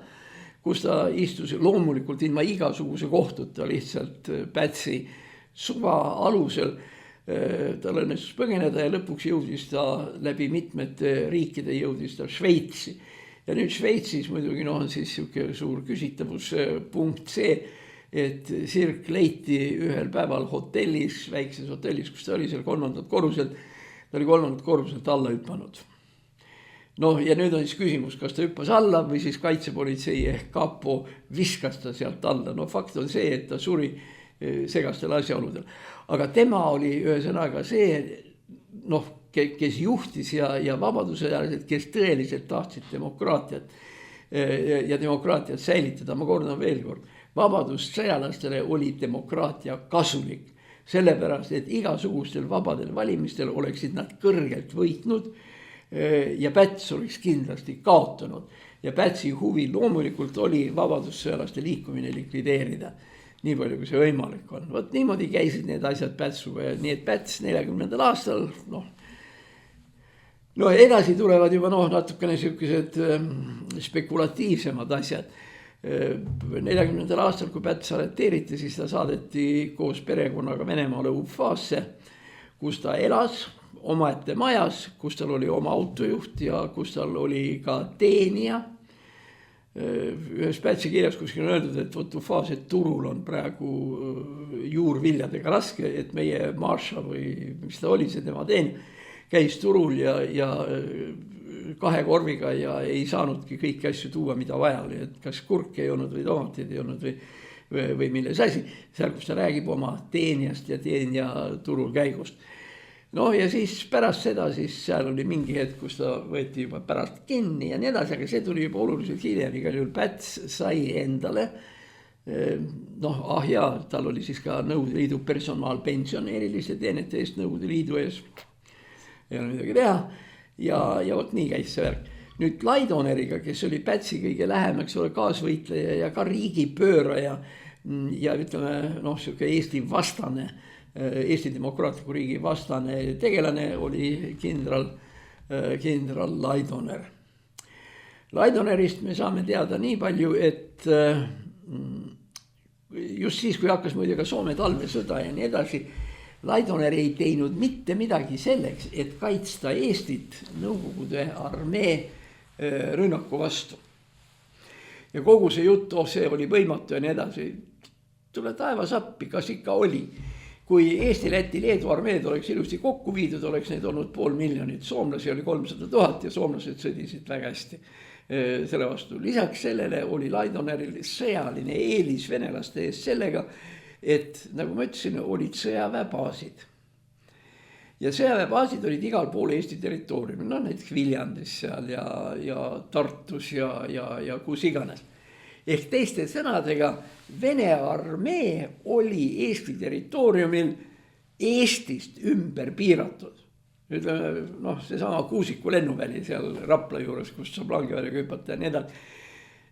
[SPEAKER 2] kus ta istus loomulikult ilma igasuguse kohtuta lihtsalt Pätsi suva alusel. Tal õnnestus põgeneda ja lõpuks jõudis ta läbi mitmete riikide jõudis ta Šveitsi. Ja nüüd Šveitsis muidugi on siis suur küsitavuspunkt see, et Sirk leiti ühel päeval hotellis, väikses hotellis, kus ta oli seal 3. korruselt, ta oli 3. korruselt alla hüppanud. Ja nüüd on siis küsimus, kas ta hüppas alla või siis kaitsepolitsei ehk kapo viskas ta sealt alla. Fakt on see, et ta suri segastel asjaoludel. Aga tema oli ühesõnaga see, kes juhtis ja vabadusajalised, kes tõeliselt tahtsid demokraatiat ja demokraatiat säilitada. Ma kordan veel kord, vabadussõjalastele oli demokraatia kasulik. Sellepärast, et igasugustel vabadel valimistel oleksid nad kõrgelt võitnud ja Päts oleks kindlasti kaotanud. Ja Pätsi huvi loomulikult oli vabadussõjalaste liikumine likvideerida. Nii palju, kui see võimalik on. Võt niimoodi käisid need asjad Pätsuga ja nii, et Päts 40. aastal, edasi tulevad juba natukene sellised spekulatiivsemad asjad. 40. aastal, kui Päts arreteeriti, siis ta saadeti koos perekonnaga Venemaale Ufaasse, kus ta elas omaette majas, kus tal oli oma autojuht ja kus tal oli ka teenija. ühes Pätsi kirjas kuskil on öeldud, et fotofaas, et turul on praegu juurviljadega raske, et meie Marshall või mis ta oli, see tema teen, käis turul ja 2 korviga ja ei saanudki kõiki asju tuua, mida vaja oli, et kas kurk ei olnud või tomatid ei olnud või milles asi, seal kus ta räägib oma teenijast ja teenija turul käigust. No ja siis pärast seda siis seal oli mingi hetk, kus ta võeti juba pärast kinni ja nii edasi, aga see tuli juba oluliselt hiljem, igal juhul Päts sai endale, tal oli siis ka Nõukogude Liidu personaalpension eriliste teenete eest Nõukogude Liidu ees, ei ole midagi teha ja vot nii käis see värk. Nüüd Laidoneriga, kes oli Pätsi kõige lähem, eks ole, kaasvõitleja ja ka riigipööraja ja ütleme, siuke Eesti vastane, Eesti demokraatliku riigi vastane tegelane oli kindral Laidoner. Laidonerist me saame teada nii palju, et just siis, kui hakkas muide ka Soome talvesõda ja nii edasi, Laidoner ei teinud mitte midagi selleks, et kaitsta Eestit Nõukogude armee rünnaku vastu. Ja kogu see jutt, see oli võimatu ja nii edasi. Tule taevas appi, kas ikka oli. Kui Eesti, Läti, Leedu armeed oleks ilusti kokku viidud, oleks neid olnud 500 000, soomlasi oli 300 000 ja soomlased sõdisid väga hästi selle vastu. Lisaks sellele oli Laidoneril sõjaline eelis venelaste ees sellega, et nagu ma ütlesin, olid sõjaväebaasid. Ja sõjaväebaasid olid igal pool Eesti territooriumil, näiteks Viljandis seal ja Tartus ja kus iganes. Ehk teiste sõnadega, Vene armee oli Eesti territooriumil Eestist ümber piiratud. Ütleme, seesama Kuusiku lennuväli seal Rapla juures, kus saab langeväljaga hüpata ja nii edasi.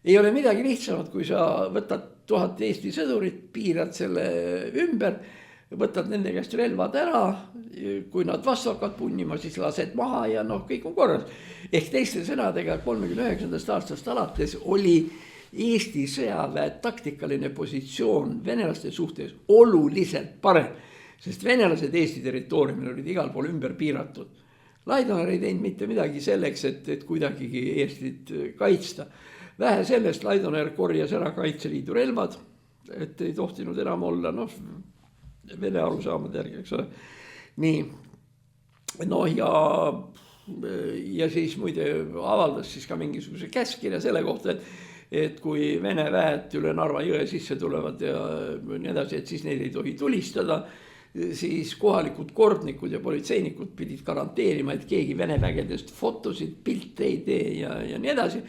[SPEAKER 2] Ei ole midagi lihtsamat, kui sa võtad 1000 Eesti sõdurit, piirad selle ümber, võtad nende käest relvad ära, kui nad vastu hakkavad punnima, siis lased maha ja kõik on korras. Ehk teiste sõnadega 39. aastast alates oli Eesti sõjaväe taktikaline positsioon venelaste suhtes oluliselt parem, sest venelased Eesti territooriumil olid igal pool ümber piiratud. Laidoner ei teinud mitte midagi selleks, et kuidagigi Eestit kaitsta. Vähe sellest, Laidoner korjas ära Kaitseliidu relvad, et ei tohtinud enam olla, Vene arusaamade järgi, eks ole. Nii, ja siis muide avaldas siis ka mingisuguse käskkirja selle kohta, et kui Vene väed üle Narva jõe sisse tulevad ja nii edasi, et siis neid ei tohi tulistada, siis kohalikud kordnikud ja politseinikud pidid garanteerima, et keegi Vene vägedest fotosid, pilte ei tee ja nii edasi.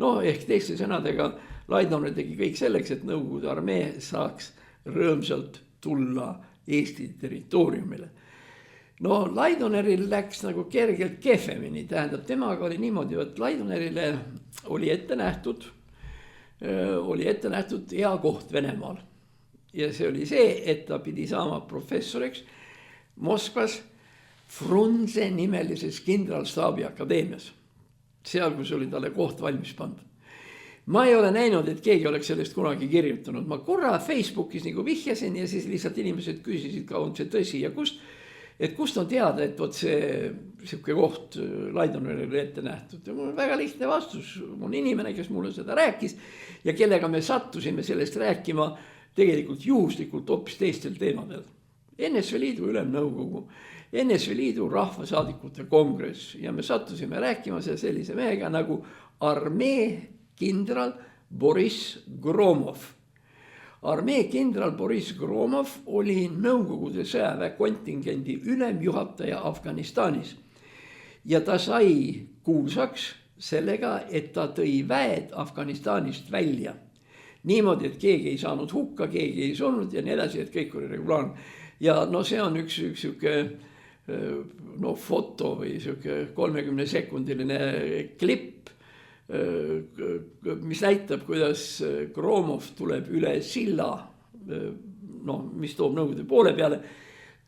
[SPEAKER 2] Ehk teiste sõnadega Laidoner tegi kõik selleks, et Nõukogude armee saaks rõõmsalt tulla Eesti territooriumile. Laidoneril läks nagu kergelt kehvemini, tähendab, temaga oli niimoodi, et Laidonerile oli ette nähtud hea koht Venemaal. Ja see oli see, et ta pidi saama professoriks Moskvas Frunze nimelises kindralstaabi akadeemias. Seal, kus oli talle koht valmis pandud. Ma ei ole näinud, et keegi oleks sellest kunagi kirjutanud. Ma korra Facebookis nagu vihjasin ja siis lihtsalt inimesed küsisid, ka on see tõsi ja kust on teada, et vot see koht Laidonerile ette nähtud. Ja mul on väga lihtne vastus. Mul on inimene, kes mulle seda rääkis ja kellega me sattusime sellest rääkima tegelikult juhuslikult hoopis teistel teemadel. NSV Liidu ülemnõukogu, NSV Liidu rahvasaadikute kongress ja me sattusime rääkima sellise mehega nagu armee kindral Boris Gromov. Armee kindral Boris Gromov oli Nõukogude sõjaväe kontingendi ülemjuhataja Afganistanis ja ta sai kuulsaks sellega, et ta tõi väed Afganistanist välja. Niimoodi, et keegi ei saanud hukka, keegi ei surnud ja nii edasi, et kõik oli regulaarne. Ja see on üks foto või 30-sekundiline klipp, mis näitab, kuidas Gromov tuleb üle silla, mis toob Nõukogude poole peale,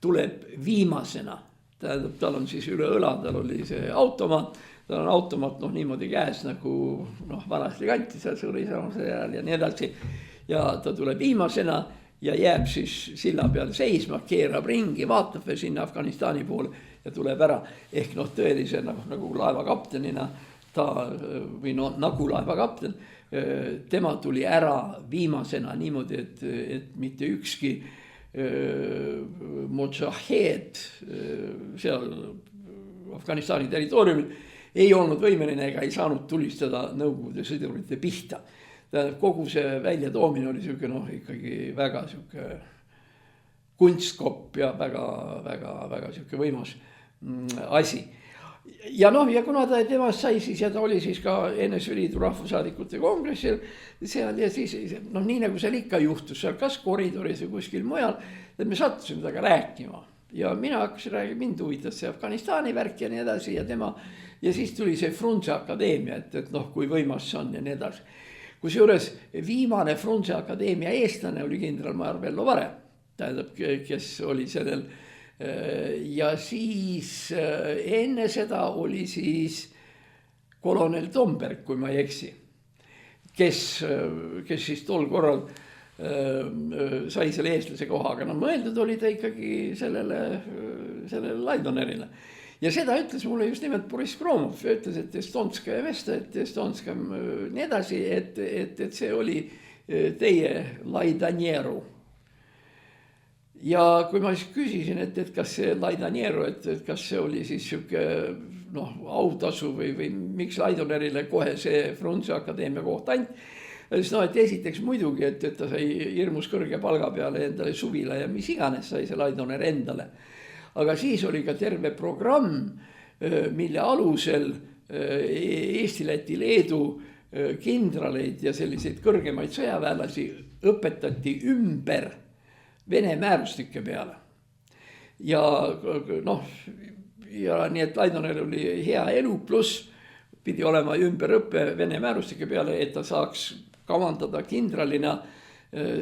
[SPEAKER 2] tuleb viimasena. Tähendab, tal on siis üle õla, tal oli see automaat, tal on automaat niimoodi käes nagu vanasti kanti seal sõrisamuse ajal ja nii edasi. Ja ta tuleb viimasena ja jääb siis silla peal seisma, keerab ringi, vaatab veel sinna Afganistani poole ja tuleb ära. Ehk tõelise nagu laevakaptenina ta, või nagu laevakapten, tema tuli ära viimasena niimoodi, et mitte ükski Mojahed seal Afganistani territooriumil ei olnud võimeline ega ei saanud tulistada Nõukogude sõdurite pihta. Kogu see väljatoomine oli siuke ikkagi väga siuke kunstkopp ja väga siuke võimas asi. Ja ja kuna ta temast sai siis ja ta oli siis ka NSV Liidu rahvasaadikute kongressil seal ja siis nii nagu seal ikka juhtus seal kas koridoris või kuskil mujal, et me sattusime temaga rääkima ja mina hakkasin rääkima, mind huvitas see Afganistani värk ja nii edasi ja tema ja siis tuli see Frunze akadeemia, et kui võimas see on ja nii edasi. Kusjuures viimane Frunze akadeemia eestlane oli kindralmajor Vello Vare, tähendab, kes oli sellel ja siis enne seda oli siis kolonel Tomberg, kui ma ei eksi, kes siis tol korral sai selle eestlase koha, aga mõeldud oli ta ikkagi sellele Laidonerile. Ja seda ütles mulle just nimelt Boris Kromov, ütles, et Estonska ja Vesta, et Estonska nii edasi, et see oli teie Laidanieru. Ja kui ma siis küsisin, et kas see Laidanieru, et kas see oli siis siuke autasu või miks Laidonerile kohe see Frunze akadeemia koht anti, siis et esiteks muidugi, et ta sai hirmus kõrge palga peale endale suvila ja mis iganes sai see Laidoner endale. Aga siis oli ka terve programm, mille alusel Eesti, Läti, Leedu kindraleid ja selliseid kõrgemaid sõjaväelasi õpetati ümber Vene määrustike peale. Ja nii, et Laidoner oli hea elu, pluss pidi olema ümberõppe Vene määrustike peale, et ta saaks kavandada kindralina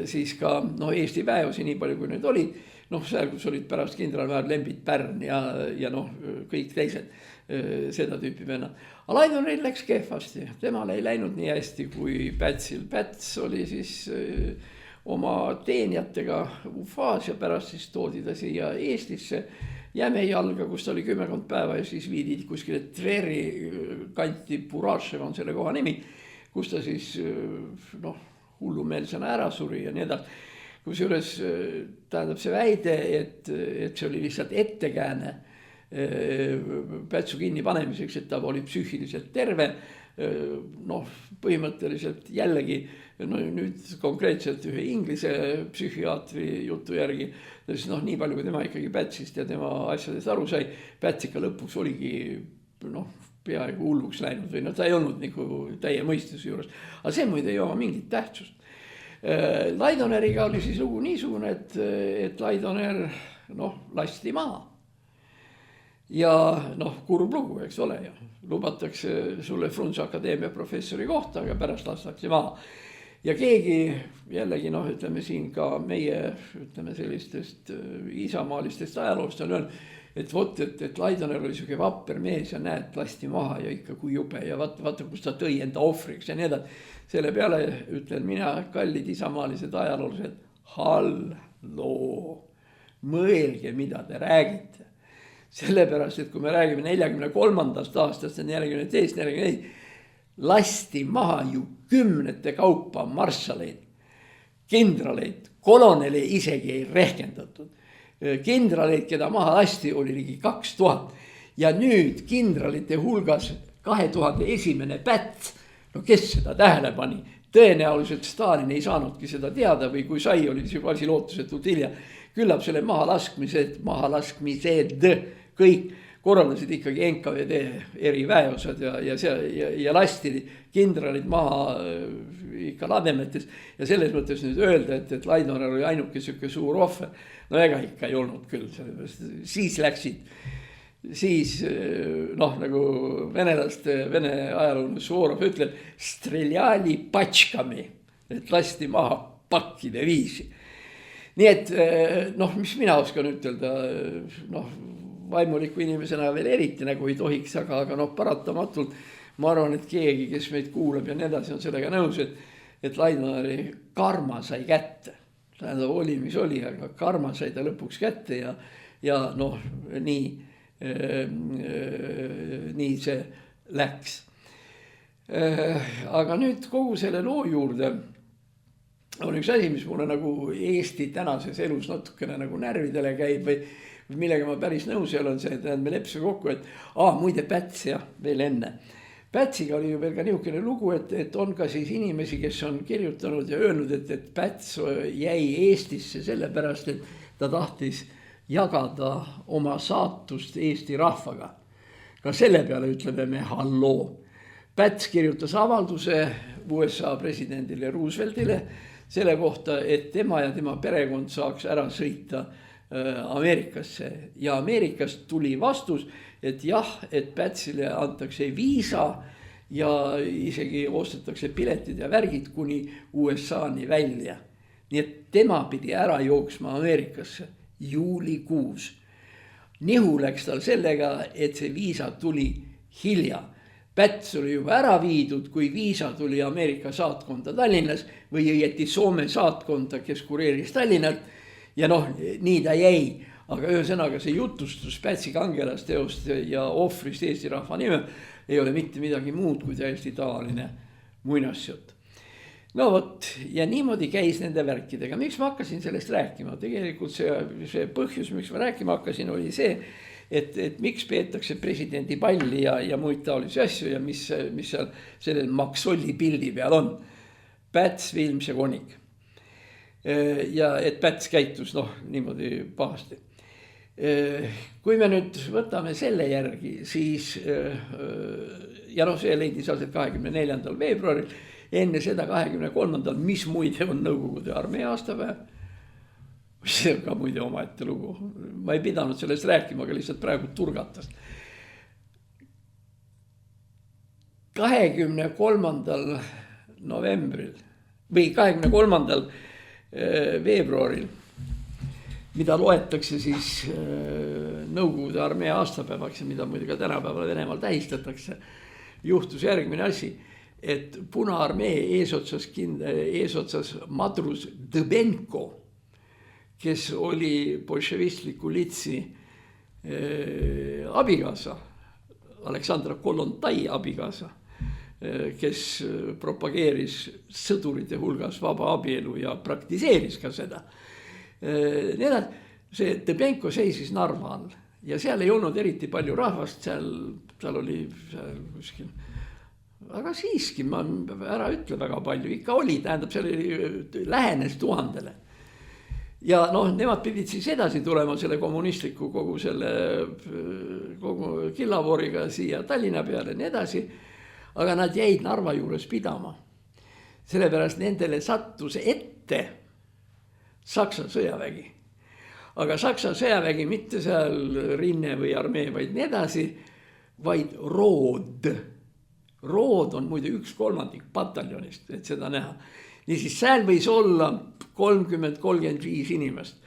[SPEAKER 2] siis ka Eesti väeosi, nii palju kui need olid. Seal, kus olid pärast kindralmäär Lembit Pärn ja kõik teised seda tüüpi vennad. Aga Laidonil läks kehvasti, temal ei läinud nii hästi kui Pätsil. Päts oli siis oma teenijatega Ufas ja pärast siis toodi ta siia Eestisse Jämejalga, kus ta oli 10 päeva ja siis viidi kuskile Tveri kanti, Burašev on selle koha nimi, kus ta siis hullumeelsena ära suri ja nii edasi. Kusjuures tähendab see väide, et see oli lihtsalt ettekääne Pätsu kinni panemiseks, et ta oli psüühiliselt terve. Põhimõtteliselt jällegi nüüd konkreetselt ühe inglise psühhiaatri jutu järgi, siis nii palju kui tema ikkagi Pätsist ja tema asjadest aru sai, Päts ikka lõpuks oligi peaaegu hulluks läinud või ta ei olnud nagu täie mõistuse juures. Aga see muide ei oma mingit tähtsust. Laidoneriga oli siis lugu niisugune, et Laidoner lasti maha. Ja kurb lugu, eks ole ju. Lubatakse sulle Frunze akadeemia professori kohta, aga pärast lastakse maha. Ja keegi jällegi ütleme siin ka meie sellistest isamaalistest ajaloost on öelnud, et vot, et Laidoner oli siuke vapper mees ja näed, lasti maha ja ikka kui jube ja vaata, kus ta tõi enda ohvriks ja nii edasi. Selle peale ütlen mina, kallid isamaalised ajaloolased, halloo, mõelge, mida te räägite. Sellepärast, et kui me räägime 43. aastast ja 42, 44, lasti maha ju 10 kaupa marssaleid, kindraleid, kolonele isegi ei rehkendatud. Kindraleid, keda maha lasti, oli ligi 2000 ja nüüd kindralite hulgas 2001. Päts. Kes seda tähele pani? Tõenäoliselt Stalin ei saanudki seda teada või kui sai, oli see asi lootusetult hilja. Küllap selle mahalaskmised kõik korraldasid ikkagi NKVD eri väeosad ja lasti kindralid maha ikka lademetes. Ja selles mõttes nüüd öelda, et Laidoner oli ainuke siuke suur ohver. Ega ikka ei olnud küll. Siis läksid nagu vene ajaloolane Suvorov ütleb, streljali patškami, et lasti maha pakkide viisi. Nii et, mis mina oskan ütelda, vaimuliku inimesena veel eriti nagu ei tohiks, aga paratamatult ma arvan, et keegi, kes meid kuulab ja nii edasi, on sellega nõus, et Laidoneri karma sai kätte. Tähendab, oli, mis oli, aga karma sai ta lõpuks kätte ja nii see läks. Aga nüüd kogu selle loo juurde on üks asi, mis mulle nagu Eesti tänases elus natukene nagu närvidele käib või millega ma päris nõus ei ole, see, et me leppisime kokku, et muide Päts jah, veel enne. Pätsiga oli ju veel ka niisugune lugu, et on ka siis inimesi, kes on kirjutanud ja öelnud, et Päts jäi Eestisse sellepärast, et ta tahtis jagada oma saatust Eesti rahvaga. Ka selle peale ütleme me halloo. Päts kirjutas avalduse USA presidendile Rooseveltile selle kohta, et tema ja tema perekond saaks ära sõita Ameerikasse ja Ameerikast tuli vastus, et jah, et Pätsile antakse viisa ja isegi ostetakse piletid ja värgid kuni USA-ni välja. Nii et tema pidi ära jooksma Ameerikasse juulikuus. Nihu läks tal sellega, et see viisa tuli hilja. Päts oli juba ära viidud, kui viisa tuli Ameerika saatkonda Tallinnas või õieti Soome saatkonda, kes kureeris Tallinnat. Ja nii ta jäi, aga ühesõnaga see jutustus Pätsi kangelasteost ja ohvrist Eesti rahva nime ei ole mitte midagi muud kui täiesti tavaline muinasjutt. No vot, ja niimoodi käis nende värkidega. Miks ma hakkasin sellest rääkima? Tegelikult see põhjus, miks ma rääkima hakkasin, oli see, et miks peetakse presidendi palli ja muid taolisi asju ja mis seal sellel Maxolli pildi peal on. Päts, Vilms ja Konik. Ja et Päts käitus niimoodi pahasti. Kui me nüüd võtame selle järgi, siis ja see leidis aset 24. veebruaril, enne seda 23. mis muide on Nõukogude armee aastapäev. See on ka muide omaette lugu. Ma ei pidanud sellest rääkima, aga lihtsalt praegu turgatas. 23. novembril või 23. veebruaril, mida loetakse siis Nõukogude armee aastapäevaks ja mida muide ka tänapäeval Venemaal tähistatakse, juhtus järgmine asi, et Punaarmee eesotsas madrus Dõbenko, kes oli bolševistliku litsi abikaasa, Aleksandra Kollontai abikaasa, kes propageeris sõdurite hulgas vaba abielu ja praktiseeris ka seda. See Dõbenko seisis Narva all ja seal ei olnud eriti palju rahvast, seal oli kuskil, aga siiski ma ära ütle väga palju, ikka oli, tähendab, seal oli lähenes 1000. Ja nemad pidid siis edasi tulema selle kommunistliku kogu killavoriga siia Tallinna peale nii edasi, aga nad jäid Narva juures pidama. Sellepärast nendele sattus ette Saksa sõjavägi. Aga Saksa sõjavägi mitte seal rinne või armee, vaid nii edasi, vaid rood. Rood on muide 1/3 pataljonist, et seda näha. Niisiis seal võis olla 30-35 inimest.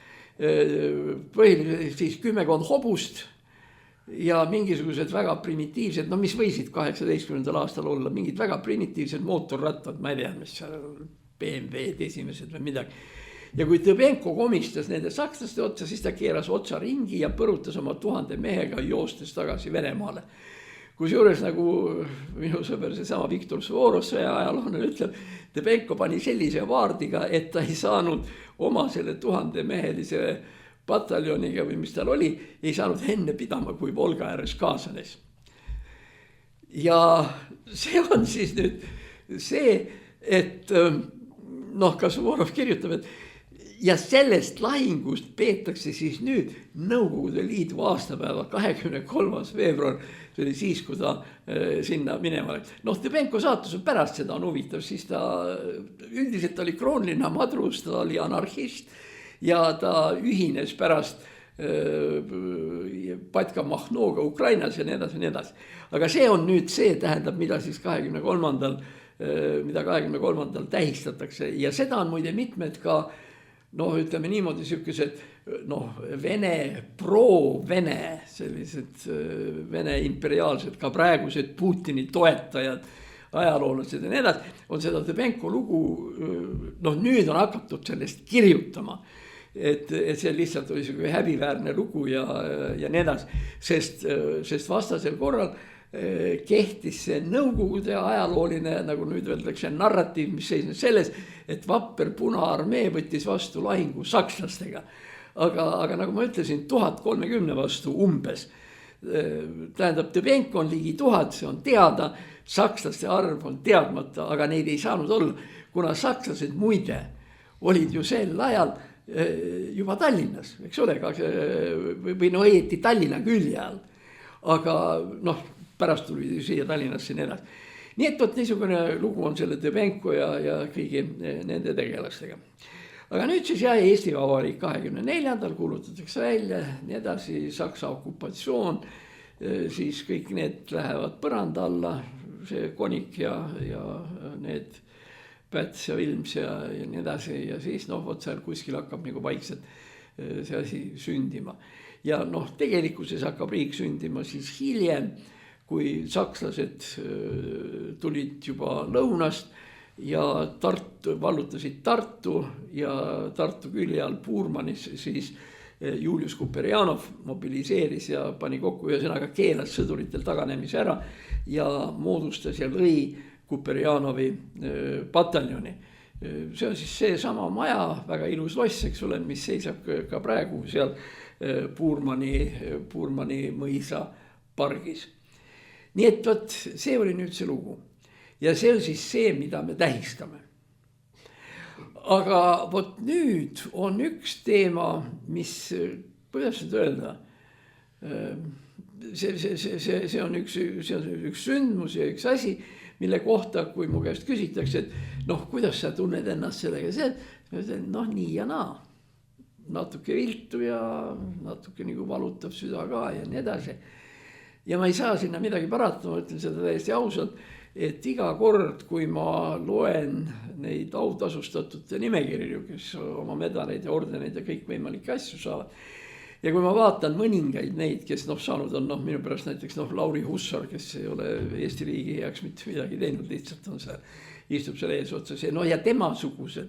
[SPEAKER 2] Põhiliselt siis 10 hobust ja mingisugused väga primitiivsed, mis võisid 18. aastal olla, mingid väga primitiivsed mootorrattad, ma ei tea, mis seal BMW-d esimesed või midagi. Ja kui Dõbenko komistas nende sakslaste otsa, siis ta keeras otsa ringi ja põrutas oma 1000 mehega joostes tagasi Venemaale. Kusjuures nagu minu sõber, seesama Viktor Suvorov sõjaajalooline ütleb, Dõbenko pani sellise vaardiga, et ta ei saanud oma selle 1000 mehelise pataljoniga või mis tal oli, ei saanud enne pidama, kui Volga ääres kaasanes. Ja see on siis nüüd see, et ka Suvorov kirjutab, et ja sellest lahingust peetakse siis nüüd Nõukogude Liidu aastapäeva 23. veebruar, see oli siis, kui ta sinna minema läks. Dõbenko saatus on pärast seda on huvitav, siis ta üldiselt oli kroonline madrus, ta oli anarhist ja ta ühines pärast Patka Mahnoga Ukrainas ja nii edasi, nii edasi. Aga see on nüüd see, tähendab, mida siis 23. tähistatakse ja seda on muide mitmed ka ütleme niimoodi sellised Vene, pro-Vene, sellised Vene imperiaalsed, ka praegused Putini toetajad, ajaloolased ja nii edasi, on seda Dõbenko lugu, nüüd on hakatud sellest kirjutama, et see lihtsalt oli selline häbiväärne lugu ja nii edasi, sest vastasel korral kehtis see nõukogude ajalooline, nagu nüüd öeldakse, narratiiv, mis seisnes selles, et vapper Punaarmee võttis vastu lahingu sakslastega. Aga nagu ma ütlesin, 1030 vastu umbes. Tähendab, Dõbenko on ligi 1000, see on teada, sakslaste arv on teadmata, aga neid ei saanud olla, kuna sakslased muide olid ju sel ajal juba Tallinnas, eks ole, või no õieti Tallinna külje all. Aga noh, pärast tuli siia Tallinnasse nii edasi. Nii et võt niisugune lugu on selle Dõbenko ja kõigi nende tegelastega. Aga nüüd siis jäi Eesti Vabariik 24. kuulutatakse välja, nii edasi, Saksa okupatsioon, siis kõik need lähevad põranda alla, see Konik ja need Päts ja Vilms ja nii edasi ja siis võt seal kuskil hakkab nagu vaikselt see asi sündima. Ja tegelikkuses hakkab riik sündima siis hiljem, kui sakslased tulid juba lõunast ja vallutasid Tartu ja Tartu külje all Puurmanis siis Julius Kuperjanov mobiliseeris ja pani kokku ühesõnaga keelas sõduritel taganemise ära ja moodustas ja lõi Kuperjanovi pataljoni. See on siis see sama maja, väga ilus loss, eks ole, mis seisab ka praegu seal Puurmani mõisa pargis. Nii et võt, see oli nüüd see lugu. Ja see on siis see, mida me tähistame. Aga võt nüüd on üks teema, mis, kuidas nüüd öelda, see on üks sündmus ja üks asi, mille kohta, kui mu käest küsitakse, et kuidas sa tunned ennast sellega, nii ja naa. Natuke viltu ja natuke nagu valutab süda ka ja nii edasi. Ja ma ei saa sinna midagi parata, ma ütlen seda täiesti ausalt, et iga kord, kui ma loen neid autasustatute nimekirju, kes oma medaleid ja ordeneid ja kõik võimalikke asju saavad, ja kui ma vaatan mõningaid neid, kes saanud on minu pärast näiteks Lauri Hussar, kes ei ole Eesti riigi heaks mitte midagi teinud, lihtsalt on seal, istub seal ees otsas ja temasugused.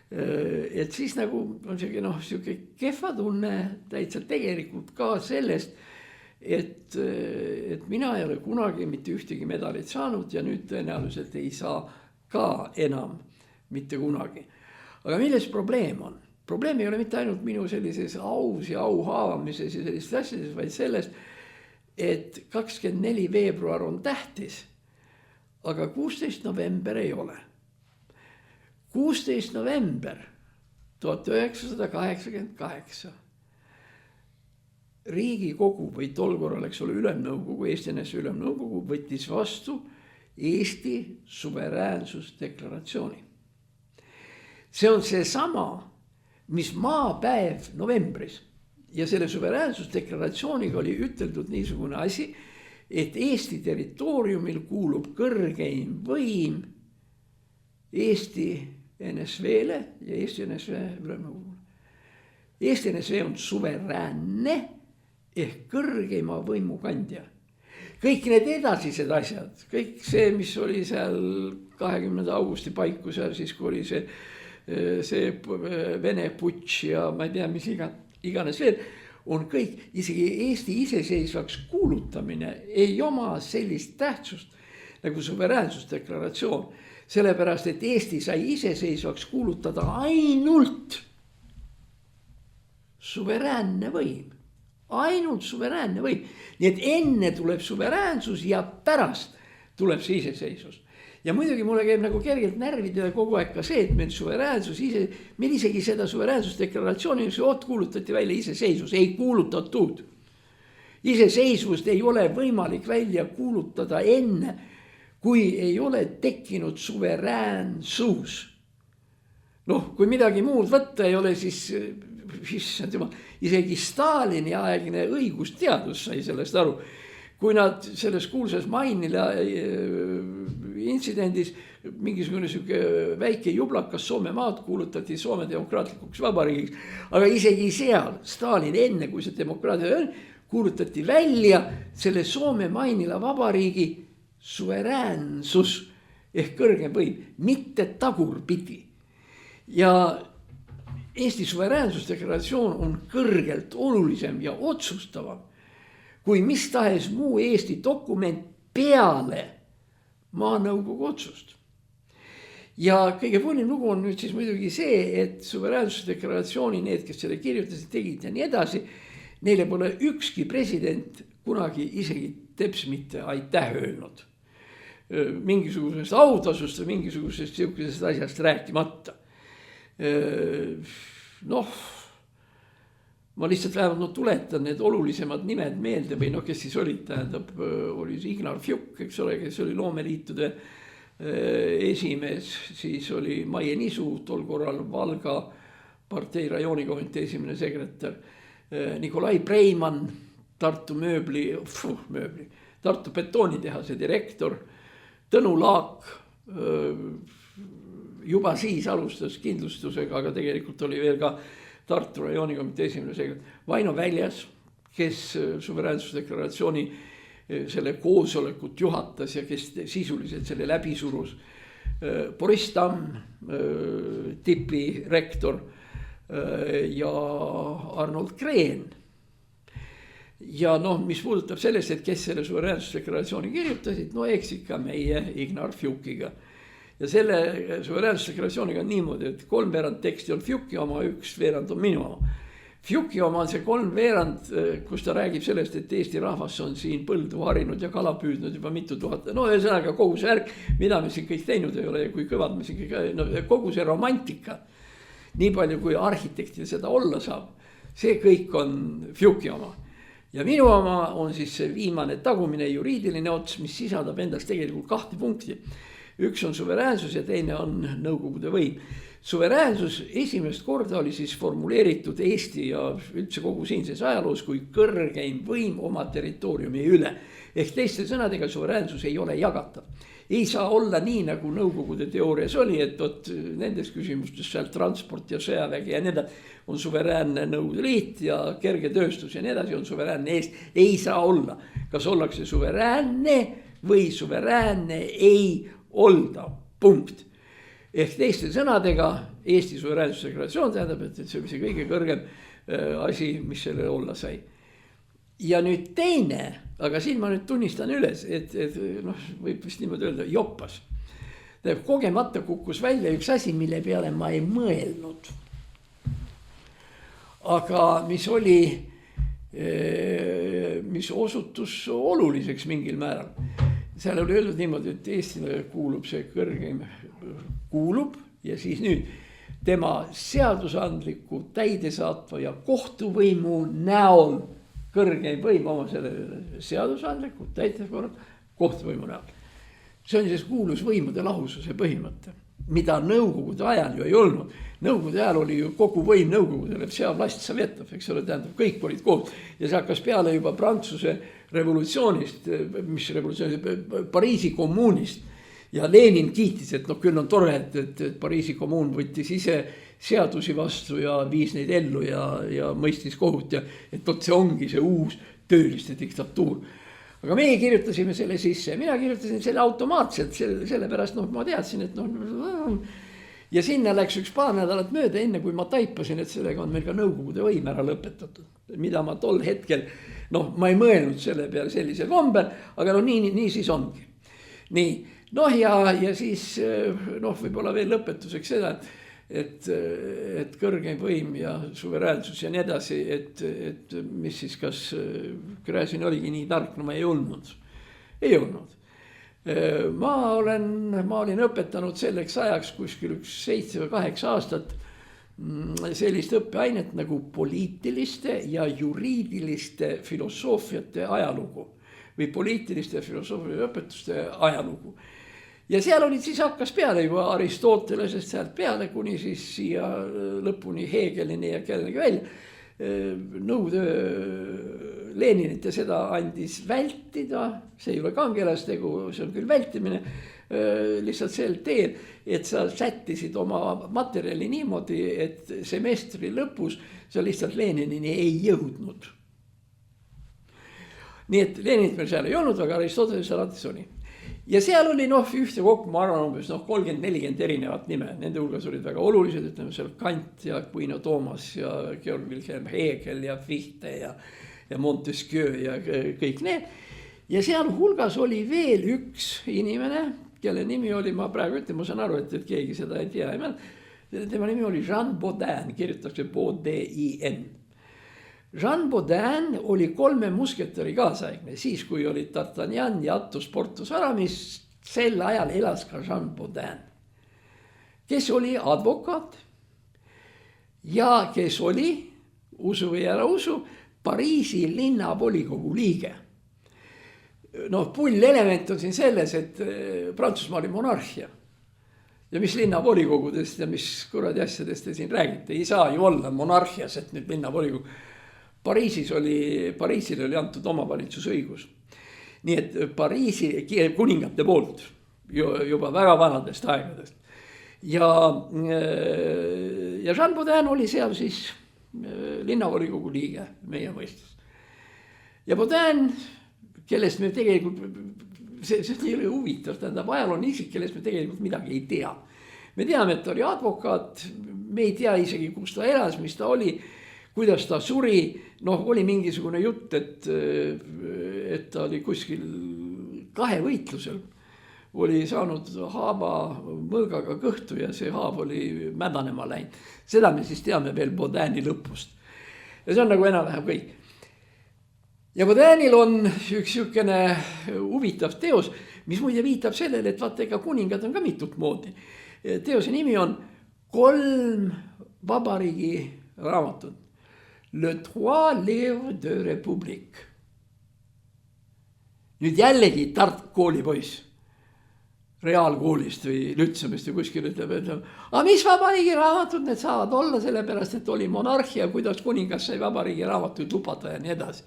[SPEAKER 2] Et siis nagu on siuke kehva tunne täitsa tegelikult ka sellest, et mina ei ole kunagi mitte ühtegi medalit saanud ja nüüd tõenäoliselt ei saa ka enam mitte kunagi. Aga milles probleem on? Probleem ei ole mitte ainult minu sellises aus ja au haavamises ja sellistes asjades, vaid sellest, et 24 veebruar on tähtis, aga 16 november ei ole. 16 november 1988 Riigikogu või tol korral, eks ole, ülemnõukogu, Eesti NSV ülemnõukogu võttis vastu Eesti suveräänsusdeklaratsiooni. See on see sama, mis maapäev novembris ja selle suveräänsusdeklaratsiooniga oli üteldud niisugune asi, et Eesti territooriumil kuulub kõrgeim võim Eesti NSV-le ja Eesti NSV ülemnõukogule. Eesti NSV on suveräänne ehk kõrgeima võimukandja. Kõik need edasised asjad, kõik see, mis oli seal 20. augusti paiku seal, siis kui oli see Vene putš ja ma ei tea, mis iganes veel, on kõik, isegi Eesti iseseisvaks kuulutamine ei oma sellist tähtsust nagu suveräänsusdeklaratsioon, sellepärast, et Eesti sai iseseisvaks kuulutada ainult suveräänne võim. Ainult suveräänne võim. Nii et enne tuleb suveräänsus ja pärast tuleb see iseseisvus. Ja muidugi mulle käib nagu kergelt närvidele kogu aeg ka see, et meil suveräänsus meil isegi seda suveräänsusdeklaratsiooni kuulutati välja iseseisvus, ei kuulutatud. Iseseisvust ei ole võimalik välja kuulutada enne, kui ei ole tekkinud suveräänsus. Kui midagi muud võtta ei ole, siis isegi Stalini aegne õigusteadus sai sellest aru. Kui nad selles kuulsas Mainila intsidendis mingisugune väike jublakas Soome maad kuulutati Soome demokraatlikuks vabariigiks, aga isegi seal Stalin enne, kui see demokraatia kuulutati välja selle Soome Mainila vabariigi suveräänsus ehk kõrgem võim, mitte tagurpidi. Ja Eesti suveräänsusdeklaratsioon on kõrgelt olulisem ja otsustavam kui mis tahes muu Eesti dokument peale maanõukogu otsust. Ja kõige põnim lugu on nüüd siis muidugi see, et suveräänsusdeklaratsiooni need, kes selle kirjutasid, tegid ja nii edasi, neile pole ükski president kunagi isegi teps mitte aitäh öelnud. Mingisugusest autasust või mingisugusest siukesest asjast rääkimata. Noh, ma lihtsalt vähemalt tuletan need olulisemad nimed meelde või kes siis olid, tähendab, oli Ignar Fjuk, eks ole, kes oli loomeliitude esimees, siis oli Maie Nisu, tol korral Valga partei rajoonikomitee esimene sekretär, Nikolai Preimann, Tartu Tartu betoonitehase direktor, Tõnu Laak, juba siis alustas kindlustusega, aga tegelikult oli veel ka Tartu rajoonikomitee esimene sekretär, Vaino Väljas, kes suveräänsusdeklaratsiooni selle koosolekut juhatas ja kes sisuliselt selle läbi surus, Boris Tamm, TIP-i rektor ja Arnold Kreen. Ja mis puudutab sellest, et kes selle suveräänsusdeklaratsiooni kirjutasid, eks ikka meie Ignar Fjukiga. Ja selle suveräänsusdeklaratsiooniga on niimoodi, et 3/4 teksti on Fjuki oma, 1/4 on minu oma. Fjuki oma on see 3/4, kus ta räägib sellest, et Eesti rahvas on siin põldu harinud ja kala püüdnud juba mitu tuhat. Ühesõnaga kogu see ärk, mida me siin kõik teinud ei ole ja kui kõvad me siin kõik, kogu see romantika, nii palju kui arhitektil seda olla saab, see kõik on Fjuki oma. Ja minu oma on siis see viimane tagumine juriidiline ots, mis sisaldab endas tegelikult 2 punkti. Üks on suveräänsus ja teine on nõukogude võim. Suveräänsus esimest korda oli siis formuleeritud Eesti ja üldse kogu siinses ajaloos kui kõrgeim võim oma territooriumi üle. Ehk teiste sõnadega suveräänsus ei ole jagatav. Ei saa olla nii, nagu nõukogude teoorias oli, et nendes küsimustes seal transport ja sõjavägi ja nii edasi on suveräänne Nõukogude Liit ja kerge tööstus ja nii edasi on suveräänne Eesti. Ei saa olla. Kas ollakse suveräänne või suveräänne ei olda, punkt. Ehk teiste sõnadega Eesti suveräänsusdeklaratsioon tähendab, et see oli see kõige kõrgem asi, mis sellele olla sai. Ja nüüd teine, aga siin ma nüüd tunnistan üles, et võib vist niimoodi öelda, joppas. Kogemata kukkus välja üks asi, mille peale ma ei mõelnud. Aga mis osutus oluliseks mingil määral. Seal oli öeldud niimoodi, et Eestile kuulub see kõrgeim, ja siis nüüd tema seadusandliku, täidesaatva ja kohtuvõimu näol kõrgeim võim oma selle seadusandliku, täidesaatva kohtuvõimu näol. See on siis kuulus võimude lahususe põhimõte, mida nõukogude ajal ju ei olnud. Nõukogude ajal oli ju kogu võim nõukogudele, vся vlast sovetov, eks ole, tähendab, kõik olid koos. Ja see hakkas peale juba Prantsuse revolutsioonist, Pariisi kommuunist. Ja Lenin kiitis, et küll on tore, et Pariisi kommuun võttis ise seadusi vastu ja viis neid ellu ja mõistis kohut ja et see ongi see uus tööliste diktatuur. Aga meie kirjutasime selle sisse, mina kirjutasin selle automaatselt, sellepärast ma teadsin, et ja sinna läks üks paar nädalat mööda, enne kui ma taipasin, et sellega on meil ka nõukogude võim ära lõpetatud. Mida ma tol hetkel, ma ei mõelnud selle peale sellisel kombel, aga nii siis ongi. Nii, ja siis võib-olla veel lõpetuseks seda, et kõrgeim võim ja suveräänsus ja nii edasi, et mis siis, kas Gräzin oligi nii tark, ma ei olnud. Ma olin õpetanud selleks ajaks kuskil 7 või 8 aastat sellist õppeainet nagu poliitiliste ja juriidiliste filosoofiate ajalugu või poliitiliste filosoofiliste õpetuste ajalugu. Ja seal olid siis hakkas peale juba Aristotelesest sealt peale, kuni siis siia lõpuni Hegelini ja kellegi välja. Nõude Leninit ja seda andis vältida, see ei ole kangelastegu, see on küll vältimine, lihtsalt sel teel, et sa sättisid oma materjali niimoodi, et semestri lõpus sa lihtsalt Leninini ei jõudnud. Nii et Leninit meil seal ei olnud, aga Aristoteles alates oli. Ja seal oli ühte kokku, ma arvan, umbes 30-40 erinevat nime. Nende hulgas olid väga olulised, ütleme seal Kant ja Aquino Thomas ja Georg Wilhelm Hegel ja Fichte ja Montesquieu ja kõik need. Ja seal hulgas oli veel üks inimene, kelle nimi oli, ma praegu ütlen, ma saan aru, et keegi seda ei tea. Tema nimi oli Jean Bodin, kirjutakse Bodin. Jean Bodin oli 3 musketäri kaasaegne, siis kui olid D'Artagnan ja Athos, Porthos, Aramis, sel ajal elas ka Jean Bodin, kes oli advokaat ja kes oli, usu või ära usu, Pariisi linnavolikogu liige. Noh, pull element on siin selles, et Prantsusmaa oli monarhia. Ja mis linnavolikogudest ja mis kuradi asjadest te siin räägite, ei saa ju olla monarhias, et nüüd linnavolikogu. Pariisile oli antud omavalitsusõigus. Nii et Pariisi kuningate poolt juba väga vanadest aegadest. Ja Jean Bodin oli seal siis linnavolikogu liige meie mõistes. Ja Bodin, kellest me tegelikult, see ei ole huvitav, tähendab ajal on isik, kellest me tegelikult midagi ei tea. Me teame, et ta oli advokaat, me ei tea isegi, kus ta elas, mis ta oli, kuidas ta suri, noh, oli mingisugune jutt, et ta oli kuskil 2 võitlusel, oli saanud haava mõõgaga kõhtu ja see haav oli mädanema läinud. Seda me siis teame veel Bodini lõpust. Ja see on nagu enam-vähem kõik. Ja Bodinil on üks niisugune huvitav teos, mis muide viitab sellele, et vaata, ega kuningad on ka mitut moodi. Teose nimi on 3 vabariigi raamatut. Le 3 livres de République. Nüüd jällegi Tartu koolipoiss reaalkoolist või Lütsemist või kuskil ütleb, aga mis vabariigi raamatud need saavad olla, sellepärast, et oli monarhia, kuidas kuningas sai vabariigi raamatuid lubada ja nii edasi.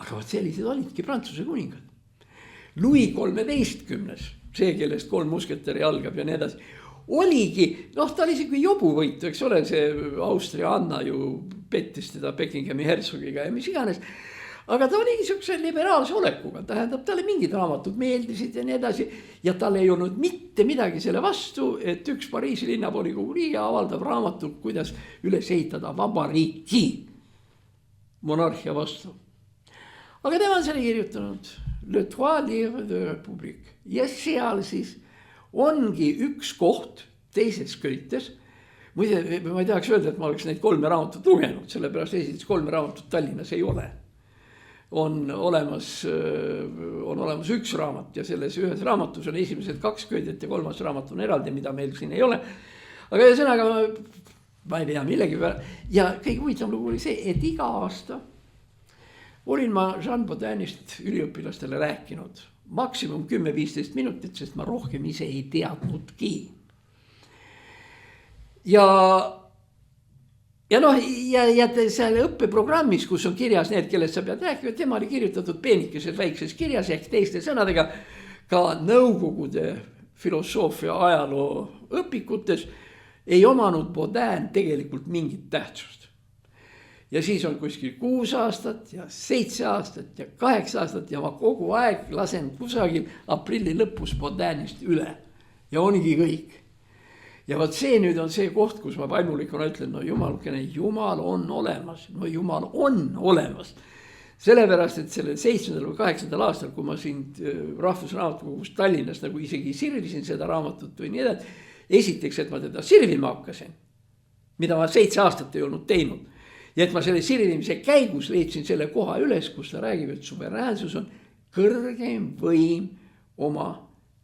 [SPEAKER 2] Aga sellised olidki Prantsuse kuningad. Louis XIII, see, kellest 3 musketäri algab ja nii edasi, oligi, noh, ta oli isegi jobuvõitu, eks ole, see Austria Anna ju pettis teda Buckinghami hertsogiga ja mis iganes. Aga ta oligi niisuguse liberaalse olekuga, tähendab, talle mingid raamatud meeldisid ja nii edasi. Ja tal ei olnud mitte midagi selle vastu, et üks Pariisi linnavolikogu liige avaldab raamatut, kuidas üles ehitada vabariiki monarhia vastu. Aga tema on selle kirjutanud Le 3 livres de République. Ja seal siis ongi üks koht teises köites. Muide, ma ei tahaks öelda, et ma oleks neid 3 raamatut lugenud, sellepärast esiteks 3 raamatut Tallinnas ei ole. On olemas üks raamat ja selles ühes raamatus on esimesed 2 köidet ja 3. raamat on eraldi, mida meil siin ei ole. Aga sõnaga ma ei tea millegi peale. Ja kõige huvitav lugu oli see, et iga aasta olin ma Jean Bodinist üliõpilastele rääkinud maksimum 10-15 minutit, sest ma rohkem ise ei teadnudki. Ja noh, ja seal õppeprogrammis, kus on kirjas need, kellest sa pead rääkima, tema oli kirjutatud peenikeses väikses kirjas ehk teiste sõnadega ka Nõukogude filosoofia ajaloo õpikutes ei omanud Bodin tegelikult mingit tähtsust. Ja siis on kuskil 6 aastat ja 7 aastat ja 8 aastat ja ma kogu aeg lasen kusagil aprilli lõpus Bodinist üle ja ongi kõik. Ja vaat see nüüd on see koht, kus ma vaimulikuna ütlen, no jumalkene, Jumal on olemas, no Jumal on olemas. Sellepärast, et selle 7. või 8. aastal, kui ma siin Rahvusraamatukogus Tallinnas nagu isegi sirvisin seda raamatut või nii edasi, esiteks, et ma teda sirvima hakkasin, mida ma 7 aastat ei olnud teinud. Ja et ma selle sirvimise käigus leidsin selle koha üles, kus ta räägib, et suveräänsus on kõrgeim võim oma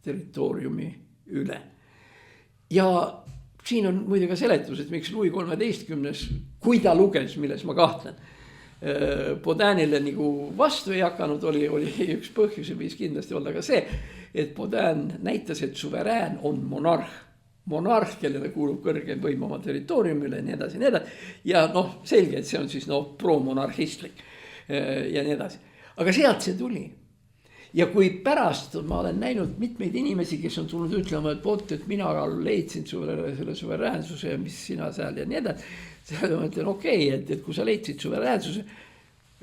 [SPEAKER 2] territooriumi üle. Ja siin on muide ka seletus, et miks Louis XIII, kui ta luges, milles ma kahtlen, Bodinile nagu vastu ei hakanud, oli üks põhjus ja võis kindlasti olla ka see, et Bodin näitas, et suverään on monarh. Monarh, kellele kuulub kõrgem võim oma territooriumile ja nii edasi, nii edasi. Ja noh, selge, et see on siis pro-monarhistlik ja nii edasi. Aga sealt see tuli. Ja kui pärast ma olen näinud mitmeid inimesi, kes on tulnud ütlema, et mina leidsin selle suveräänsuse ja mis sina seal ja nii edasi. Seal ma ütlen, okei, et kui sa leidsid suveräänsuse,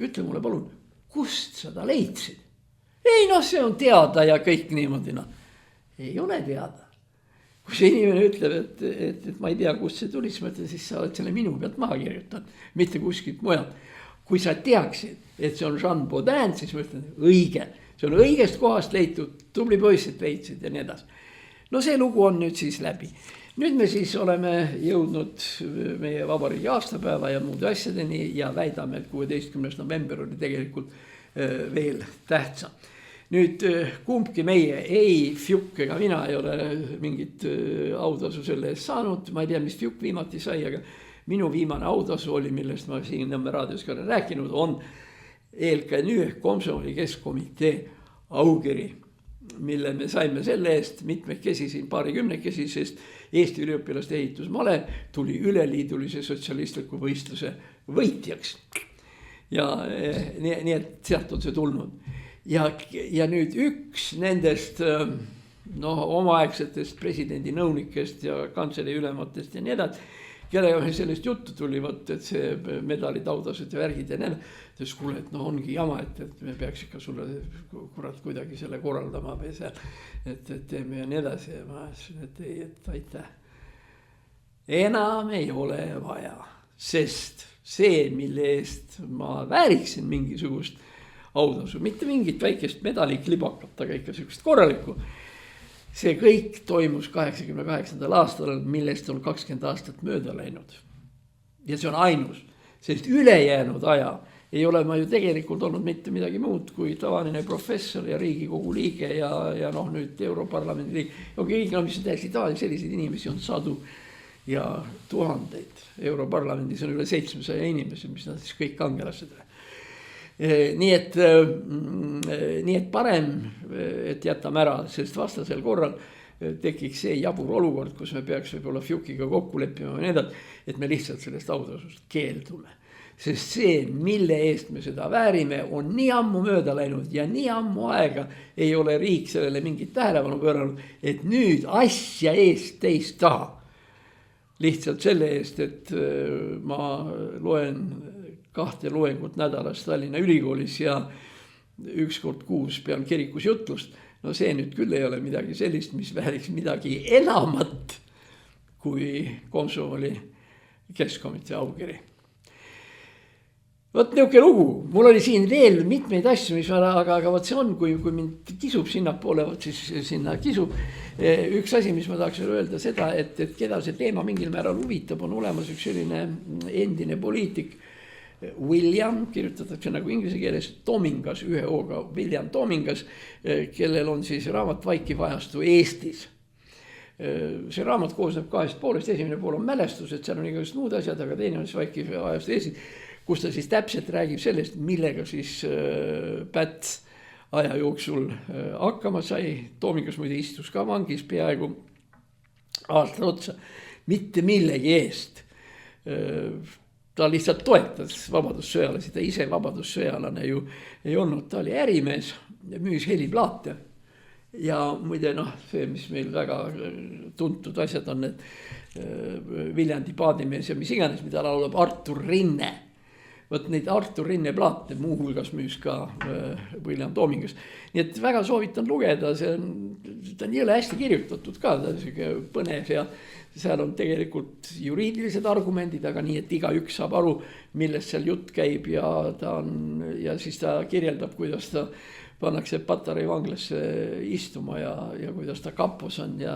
[SPEAKER 2] ütle mulle palun, kust sa ta leidsid? Ei, noh, see on teada ja kõik niimoodi. Ei ole teada. Kui see inimene ütleb, et ma ei tea, kust see tuli, siis ma ütlen, siis sa oled selle minu pealt maha kirjutanud, mitte kuskilt mujalt. kui sa teaksid, et see on Jean Baudin, siis ma ütlen õige, see on õigest kohast leitud, tubli poissid leidsid ja nii edasi. No see lugu on nüüd siis läbi. Nüüd me siis oleme jõudnud meie vabariigi aastapäeva ja muude asjadeni ja väidame, et 16. november oli tegelikult veel tähtsam. Nüüd kumbki meie, ei Fjuk ega mina ei ole mingit autasu selle eest saanud, ma ei tea, mis Fjuk viimati sai, aga minu viimane autasu oli, millest ma siin Nõmme raadios ka olen rääkinud, on ELKNÜ Komsomoli Keskkomitee aukiri, mille me saime selle eest mitmekesi, paarikümnekesi, sest Eesti üliõpilaste ehitusmale tuli üleliidulise sotsialistliku võistluse võitjaks. Ja nii et sealt on see tulnud. Ja nüüd üks nendest omaaegsetest presidendi nõunikest ja kantselei ülematest ja nii edasi, kellega sellest juttu tuli, et see medalid, autased ja värgid ja nii edasi. Ta ütles, kuule, et ongi jama, et me peaks ikka sulle kurat kuidagi selle korraldama või seal, et teeme ja nii edasi. Ja ma ütlesin, et ei, et aitäh. Enam ei ole vaja, sest see, mille eest ma vääriksin mingisugust autasu, mitte mingit väikest medaliklibakut, aga ikka sellist korralikku. See kõik toimus 88. aastal, millest on 20 aastat mööda läinud. Ja see on ainus, sest ülejäänud aja ei ole ma ju tegelikult olnud mitte midagi muud kui tavaline professor ja Riigikogu liige ja nüüd Europarlamendi liige. Kõik, mis on täiesti tavaline, selliseid inimesi on sadu ja tuhandeid. Europarlamendis on üle 700 inimesi, mis nad siis kõik kangelased. Nii et parem, et jätame ära, sest vastasel korral tekiks see jabur olukord, kus me peaks võib-olla Fjukiga kokku leppima või need, et me lihtsalt sellest autasust keeldume. Sest see, mille eest me seda väärime, on nii ammu mööda läinud ja nii ammu aega ei ole riik sellele mingit tähelepanu pööranud, et nüüd asja eest teist taha. Lihtsalt selle eest, et ma loen 2 loengut nädalas Tallinna Ülikoolis ja 1 kord kuus pean kirikus jutlust. No see nüüd küll ei ole midagi sellist, mis vääriks midagi enamat kui Komsomoli Keskkomitee aukiri. Vot niuke lugu, mul oli siin veel mitmeid asju, aga vot see on, kui mind kisub sinna poole, vot siis sinna kisub. Üks asi, mis ma tahaks öelda seda, et keda see teema mingil määral huvitab, on olemas üks selline endine poliitik, William, kirjutatakse nagu inglise keeles, Tomingas, 1 O-ga, William Tomingas, kellel on siis raamat Vaikiv ajastu Eestis. See raamat koosneb 2 poolest, esimene pool on mälestused, seal on igasugused muud asjad, aga teine on siis Vaikiv ajastu Eestis, kus ta siis täpselt räägib sellest, millega siis Päts aja jooksul hakkama sai. Tomingas muide istus ka vangis peaaegu aasta otsa, mitte millegi eest. Ta lihtsalt toetas vabadussõjalasi, ta ise vabadussõjalane ju ei olnud, ta oli ärimees, müüs heliplaate. Ja muide see, mis meil väga tuntud asjad on, et Viljandi paadimees ja mis iganes, mida laulab Artur Rinne. Võt neid Artur Rinne plaate muuhulgas müüs ka William Tomingas. Nii et väga soovitan lugeda, ta on jõle hästi kirjutatud ka, ta on põnev ja seal on tegelikult juriidilised argumendid, aga nii, et igaüks saab aru, millest seal jutt käib ja siis ta kirjeldab, kuidas ta pannakse Patarei vanglasse istuma ja kuidas ta kapos on ja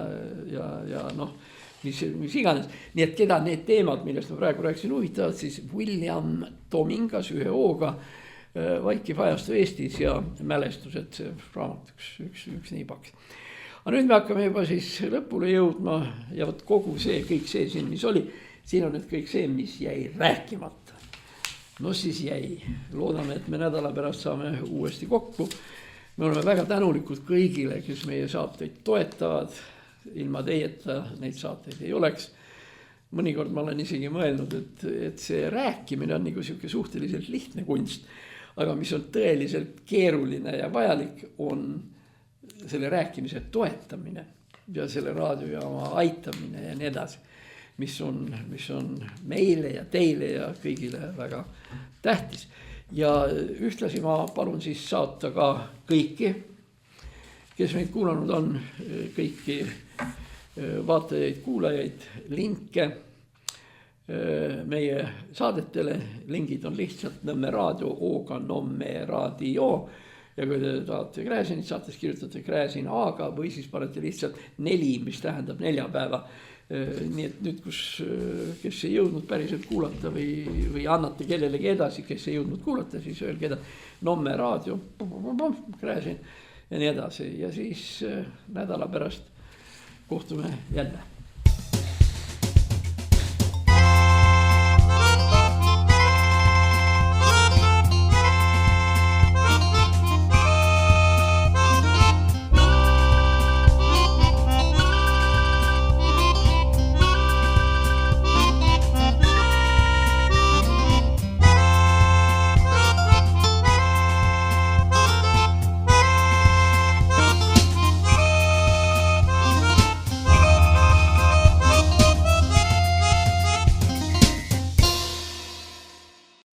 [SPEAKER 2] mis iganes. Nii et keda need teemad, millest ma praegu rääkisin huvitavad, siis William Tomingas 1 O-ga Vaikiv ajastu Eestis ja mälestused, see raamat üks nii paks. Aga nüüd me hakkame juba siis lõpule jõudma ja võt kogu see, kõik see siin, mis oli, siin on nüüd kõik see, mis jäi rääkimata. No siis jäi. Loodame, et me nädala pärast saame uuesti kokku. Me oleme väga tänulikud kõigile, kes meie saateid toetavad. Ilma teieta neid saateid ei oleks. Mõnikord ma olen isegi mõelnud, et see rääkimine on nagu selline suhteliselt lihtne kunst, aga mis on tõeliselt keeruline ja vajalik, on selle rääkimise toetamine ja selle raadiojaama aitamine ja nii edasi, mis on meile ja teile ja kõigile väga tähtis. Ja ühtlasi ma palun siis saata ka kõiki, kes meid kuulanud on, kõiki vaatajaid, kuulajaid, linke meie saadetele, lingid on lihtsalt Nõmme raadio, O-ga Nõmme raadio. Ja kui te tahate Gräzinit saate, siis kirjutate Gräzin A-ga või siis panete lihtsalt 4, mis tähendab neljapäeva. Nii et nüüd, kes ei jõudnud päriselt kuulata või annate kellelegi edasi, kes ei jõudnud kuulata, siis öelge edasi Nõmme raadio, Gräzin ja nii edasi. Ja siis nädala pärast kohtume jälle.